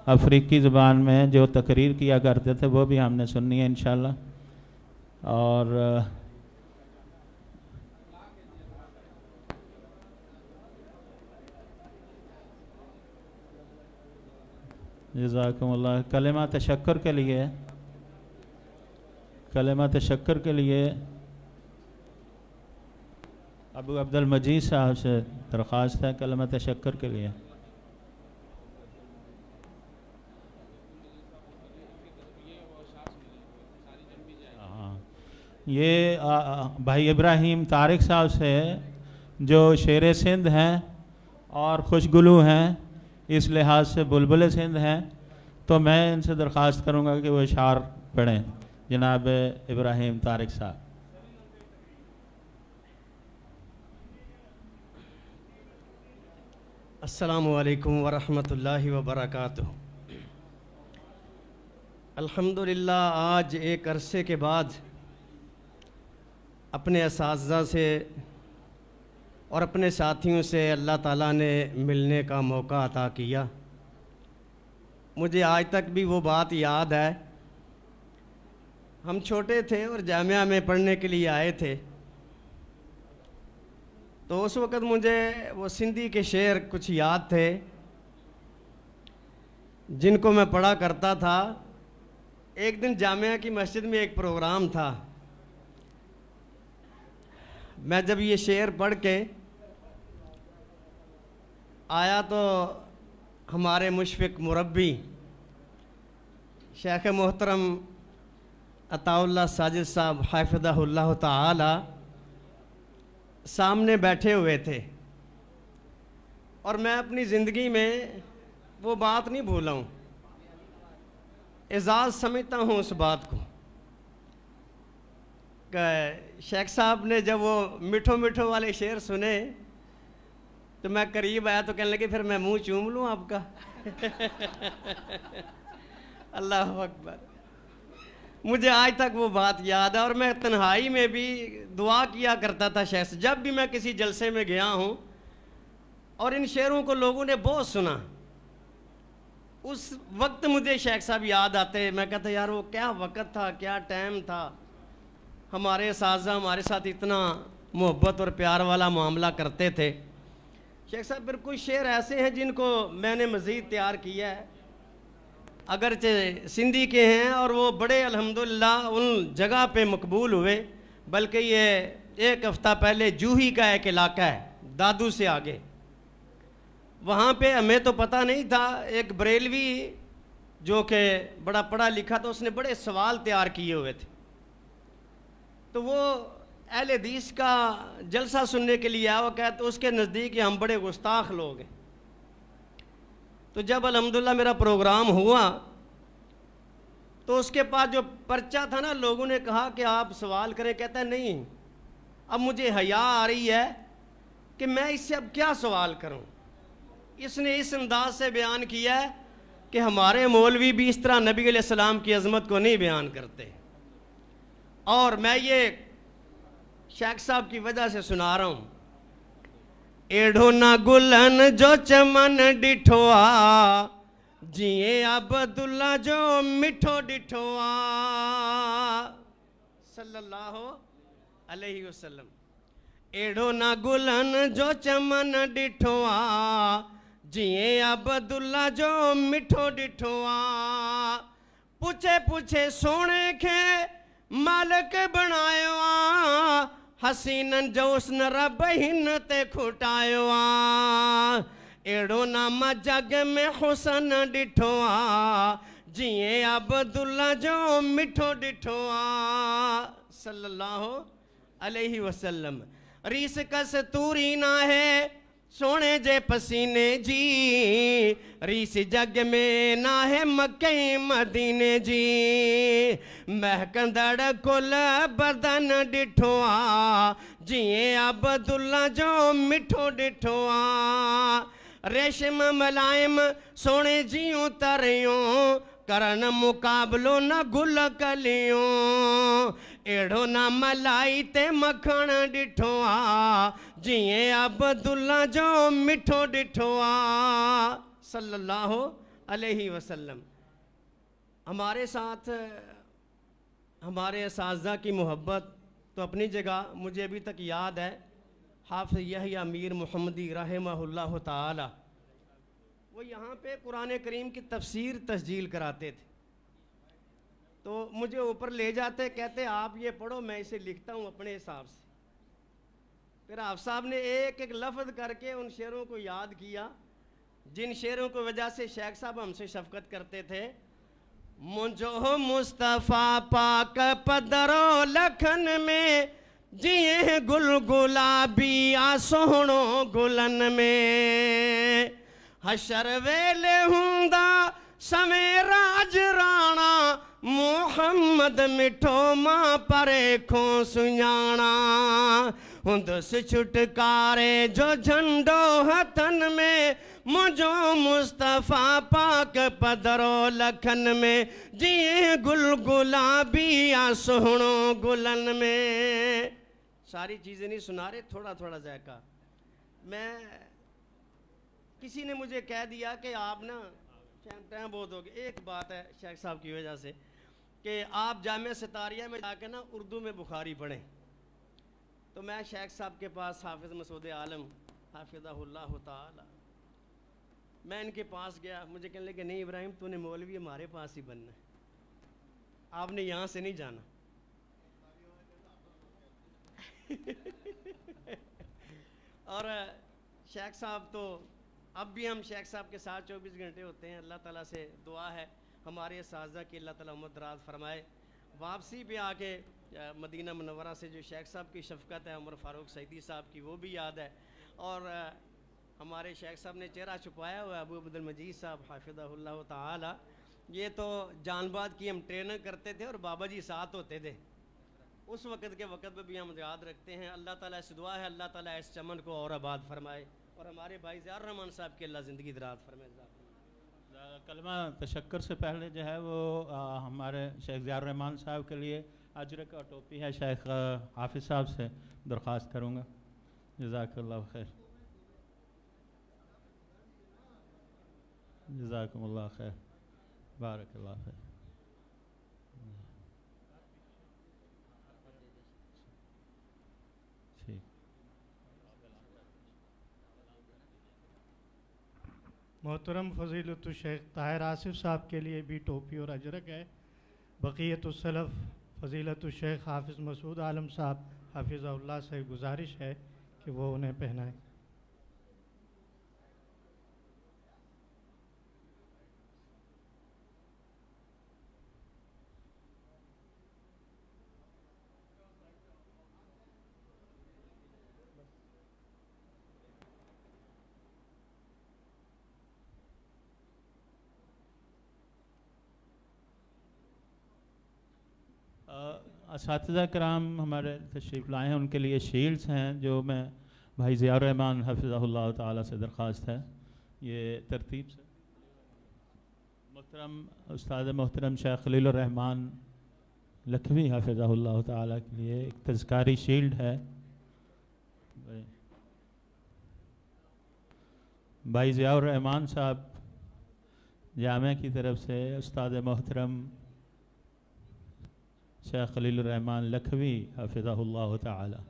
अफ्रीकी ज़ुबान में जो तकरीर किया करते थे वो भी हमने सुननी है इंशाल्लाह। और जज़ाकुमुल्लाह। कलेमा तशक्कुर के लिए अबू अब्दुल मजीद साहब से दरख्वास्त है कलेमा तशक्कुर के लिए। ये भाई इब्राहिम तारिक साहब से जो शेर सिंध हैं और खुशगुलू हैं, इस लिहाज से बुलबुल सिंध हैं, तो मैं इनसे दरख्वास्त करूँगा कि वो इशार पढ़ें। जनाब इब्राहिम तारिक साहब। अस्सलामु अलैकुम वरहमतुल्लाहि वबरकातुहू। अल्हम्दुलिल्लाह, आज एक अरसे के बाद अपने असातिज़ा से और अपने साथियों से अल्लाह ताला ने मिलने का मौका अता किया। मुझे आज तक भी वो बात याद है, हम छोटे थे और जामिया में पढ़ने के लिए आए थे, तो उस वक़्त मुझे वो सिंधी के शेर कुछ याद थे जिनको मैं पढ़ा करता था। एक दिन जामिया की मस्जिद में एक प्रोग्राम था, मैं जब ये शेर पढ़ के आया तो हमारे मुशफ़िक़ मुरब्बी शेख मोहतरम अताउल्लाह साजिद साहब हाफ़िज़हुल्लाह ताला सामने बैठे हुए थे, और मैं अपनी ज़िंदगी में वो बात नहीं भूला हूँ, एजाज़ समझता हूँ उस बात को। शेख साहब ने जब वो मिठो मिठो वाले शेर सुने तो मैं करीब आया तो कहने लगे फिर मैं मुंह चूम लूँ आपका। अल्लाह अकबर। मुझे आज तक वो बात याद है, और मैं तन्हाई में भी दुआ किया करता था शेख से। जब भी मैं किसी जलसे में गया हूँ और इन शेरों को लोगों ने बहुत सुना, उस वक्त मुझे शेख साहब याद आते। मैं कहता यार वो क्या वक़्त था, क्या टाइम था, हमारे साज़ा हमारे साथ इतना मोहब्बत और प्यार वाला मामला करते थे। शेख साहब फिर कुछ शेर ऐसे हैं जिनको मैंने मज़ीद तैयार किया है, अगरचे सिंधी के हैं और वो बड़े अल्हम्दुलिल्लाह उन जगह पे मकबूल हुए। बल्कि ये एक हफ़्ता पहले जूही का एक इलाका है दादू से आगे, वहाँ पे हमें तो पता नहीं था, एक बरेलवी जो कि बड़ा पढ़ा लिखा था उसने बड़े सवाल तैयार किए हुए थे, तो वो अहले हदीस का जलसा सुनने के लिए आया। वो कहते उसके नज़दीक हम बड़े गुस्ताख लोग हैं। तो जब अल्हम्दुलिल्लाह मेरा प्रोग्राम हुआ तो उसके पास जो पर्चा था ना, लोगों ने कहा कि आप सवाल करें। कहता है नहीं, अब मुझे हया आ रही है कि मैं इससे अब क्या सवाल करूं। इसने इस अंदाज से बयान किया है कि हमारे मौलवी भी इस तरह नबी अलैहिस्सलाम की अज़मत को नहीं बयान करते, और मैं ये शेख साहब की वजह से सुना रहा हूँ। एड़ो ना गुलन जो चमन डिठोआ जिए अब्दुल्ला जो मिठो डिठोआ सल्लल्लाहु अलैहि वसल्लम। एड़ो ना गुलन जो चमन डिठोआ जिए अब्दुल्ला जो मिठो डिठोआ पूछे पूछे सोने के मालिक बनायो आ हसीनन जो उसने रब हिन ते खुटायो आ एड़ो नाम जग में हुसन डिठो आ जिए अब्दुल्ला जो मिठो डिठो आ सल्लल्लाहु अलैहि वसल्लम। रीस कस्तूरी ना है सोने जे पसीने जी रीस जग में ना है मक्के मदीने जी महकंदड़ कुल बदन डिठो आ जिए अब्दुल्ला जो मिठो डिठो आ रेशम मलायम सोने जियूं तरियों करन मुकाबलो न गुल कलियों एड़ो ना मलाई ते मखण डिठो आ जिए अब्दुल्ला जो मिठो डिठो आ सल्लल्लाहु अलैहि वसल्लम। हमारे साथ हमारे असाज़ा की मोहब्बत तो अपनी जगह मुझे अभी तक याद है। हाफ़िज़ यहया मीर मुहम्मदी रहमहुल्लाह ताला वो यहाँ पे कुरान करीम की तफसीर तस्जील कराते थे तो मुझे ऊपर ले जाते कहते आप ये पढ़ो मैं इसे लिखता हूँ अपने हिसाब से। फिर आप साहब ने एक एक लफ्ज़ करके उन शेरों को याद किया जिन शेरों को वजह से शेख साहब हमसे शफकत करते थे। मुझो मुस्तफ़ा पाक पदरो लखन में जिए गुल गुलाबी आ सोहणो गुलन में हशर वेले हुंदा समे राज राणा मोहम्मद मिठो मां परे खो सुञाणा हुंदस छुटकारे जो झंडो हथन में मुझो मुस्तफ़ा पाक पदरो लखन में जिए गुल गुलाबी आ सोहणो गुलन में। सारी चीज़ें नहीं सुना रहे थोड़ा थोड़ा जायका। मैं किसी ने मुझे कह दिया कि आप ना टाइम बहुत हो गया। एक बात है शेख साहब की वजह से कि आप जामिया सितारिया में जाके ना उर्दू में बुखारी पढ़ें तो मैं शेख साहब के पास हाफिज़ मसूद आलम हाफिज़हुल्लाह ताला मैं इनके पास गया। मुझे कहने लगे नहीं इब्राहिम तूने मौलवी हमारे पास ही बनना है आपने यहाँ से नहीं जाना। और शेख साहब तो अब भी हम शेख साहब के साथ 24 घंटे होते हैं। अल्लाह ताला से दुआ है हमारे साजा की अल्लाह ताला उम्र दराज फरमाए। वापसी पे आके मदीना मुनव्वरा से जो शेख साहब की शफ़क़त है उमर फ़ारूक सईदी साहब की वो भी याद है। और हमारे शेख साहब ने चेहरा छुपाया हुआ अबू अब्दुल मजीद साहब हाफिज़हुल्लाह ताला। ये तो जानबाद की हम ट्रेनिंग करते थे और बाबा जी साथ होते थे उस वक़्त के वक़्त में भी हम याद रखते हैं। अल्लाह ताला से दुआ है अल्लाह ताला इस चमन को और आबाद फरमाए और हमारे भाई ज़ियाउर रहमान साहब की अल्लाह ज़िंदगी दराज फरमाए। कलमा तशक्कर से पहले जो है वो हमारे शेख ज़ियाउर रहमान साहब के लिए अजरक और टोपी है शेख हाफिज़ साहब से दरख्वास्त करूँगा। जज़ाकल्लाह खैर जज़ाकुमुल्लाह खैर बारकल्लाह खैर। मोहतरम फ़ज़ीलतुल शेख ताहिर आसिफ साहब के लिए भी टोपी और अजरक है। बक़ियतुस सलफ़ फ़ज़ीलतुल शेख हाफिज़ मसूद आलम साहब हाफिज़हुल्लाह से गुजारिश है कि वो उन्हें पहनाएं। असातिज़ा कराम हमारे तशरीफ़ लाए हैं उनके लिए शील्ड्स हैं जो मैं भाई ज़ियाउर रहमान हफ़िज़हुल्लाह ताला से दरख्वास्त है ये तरतीब से। मोहतरम उस्ताद मोहतरम शेख खलीलुर रहमान लखवी हफ़िज़हुल्लाह ताला के लिए एक तज़कारी शील्ड है। भाई ज़ियाउर रहमान साहब जामे की तरफ से उस्ताद मोहतरम शेख खलीलुर रहमान लखवी हफ़िज़हुल्लाह ताला।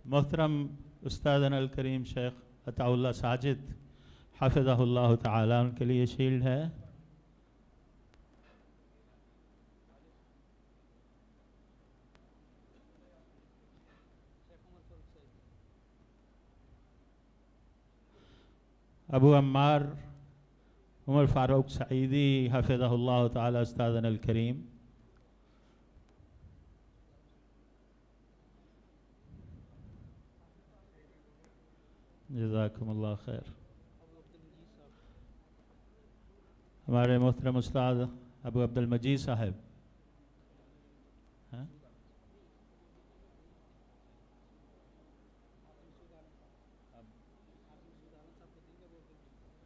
मोहतरम उस्ताद अल करीम शेख अताउल्लाह साजिद हफ़िज़हुल्लाह ताला, उनके लिए शील्ड है। अबू अम्मार उमर फ़ारूक सईदी हफ़िज़हुल्लाह ताला उस्ताद अल करीम। जज़ाकुमुल्लाह खैर। हमारे मोहतरम उस्ताद अबू अब्दुल मजीद साहब हैं?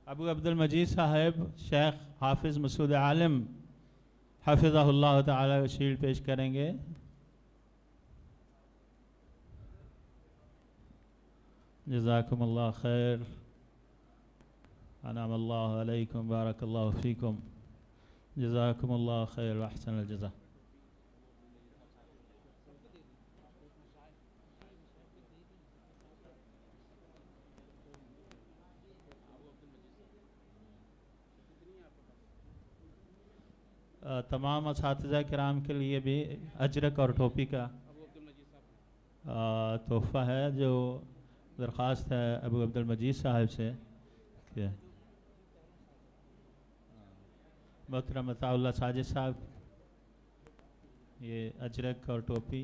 अबू अब्दुल मजीद साहब शेख हाफिज़ मसूद आलम हफ़िज़हुल्लाह ताला शील्ड पेश करेंगे। जज़ाकुमुल्लाह खैर, अनामल्लाहु अलैकुम, बारकल्लाहु फ़ीकुम, जज़ाकुमुल्लाह खैर व अहसनल जज़ा। तमाम असातिज़ा किराम के लिए भी अजरक और टोपी का तोहफ़ा है, जो दरख्वास्त है अबू अब्दुल मजीद साहब से कि मोहतरम अताउल्लाह साजिद साहब ये अजरक और टोपी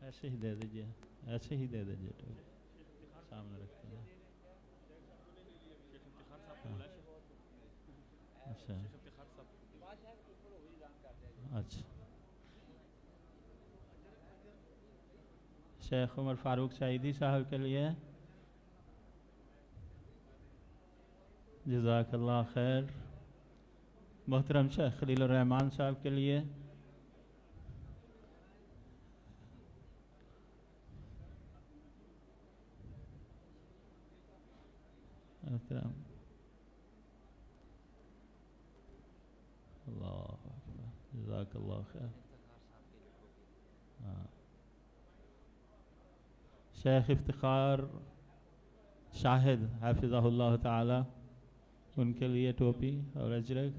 ऐसे ही दे दीजिए, ऐसे ही दे दीजिए, टोपी सामने रखते हैं। अच्छा अच्छा। शेख उमर फ़ारूक सईदी साहब के लिए जज़ाकल्लाह खैर। मोहतरम शेख खलीलुर रहमान साहब के लिए मोहतरम जज़ाकल्लाह खैर। हाँ, शेख इफ्तिखार शाहिद हाफिज़हुल्लाह ताला, उनके लिए टोपी और अजरक।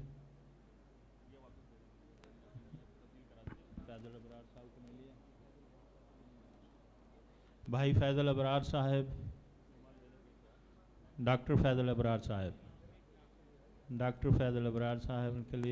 भाई फैज़ल अबरार साहब, डॉक्टर फैज़ल अबरार साहब, डॉक्टर फैज़ल अबरार साहब, उनके लिए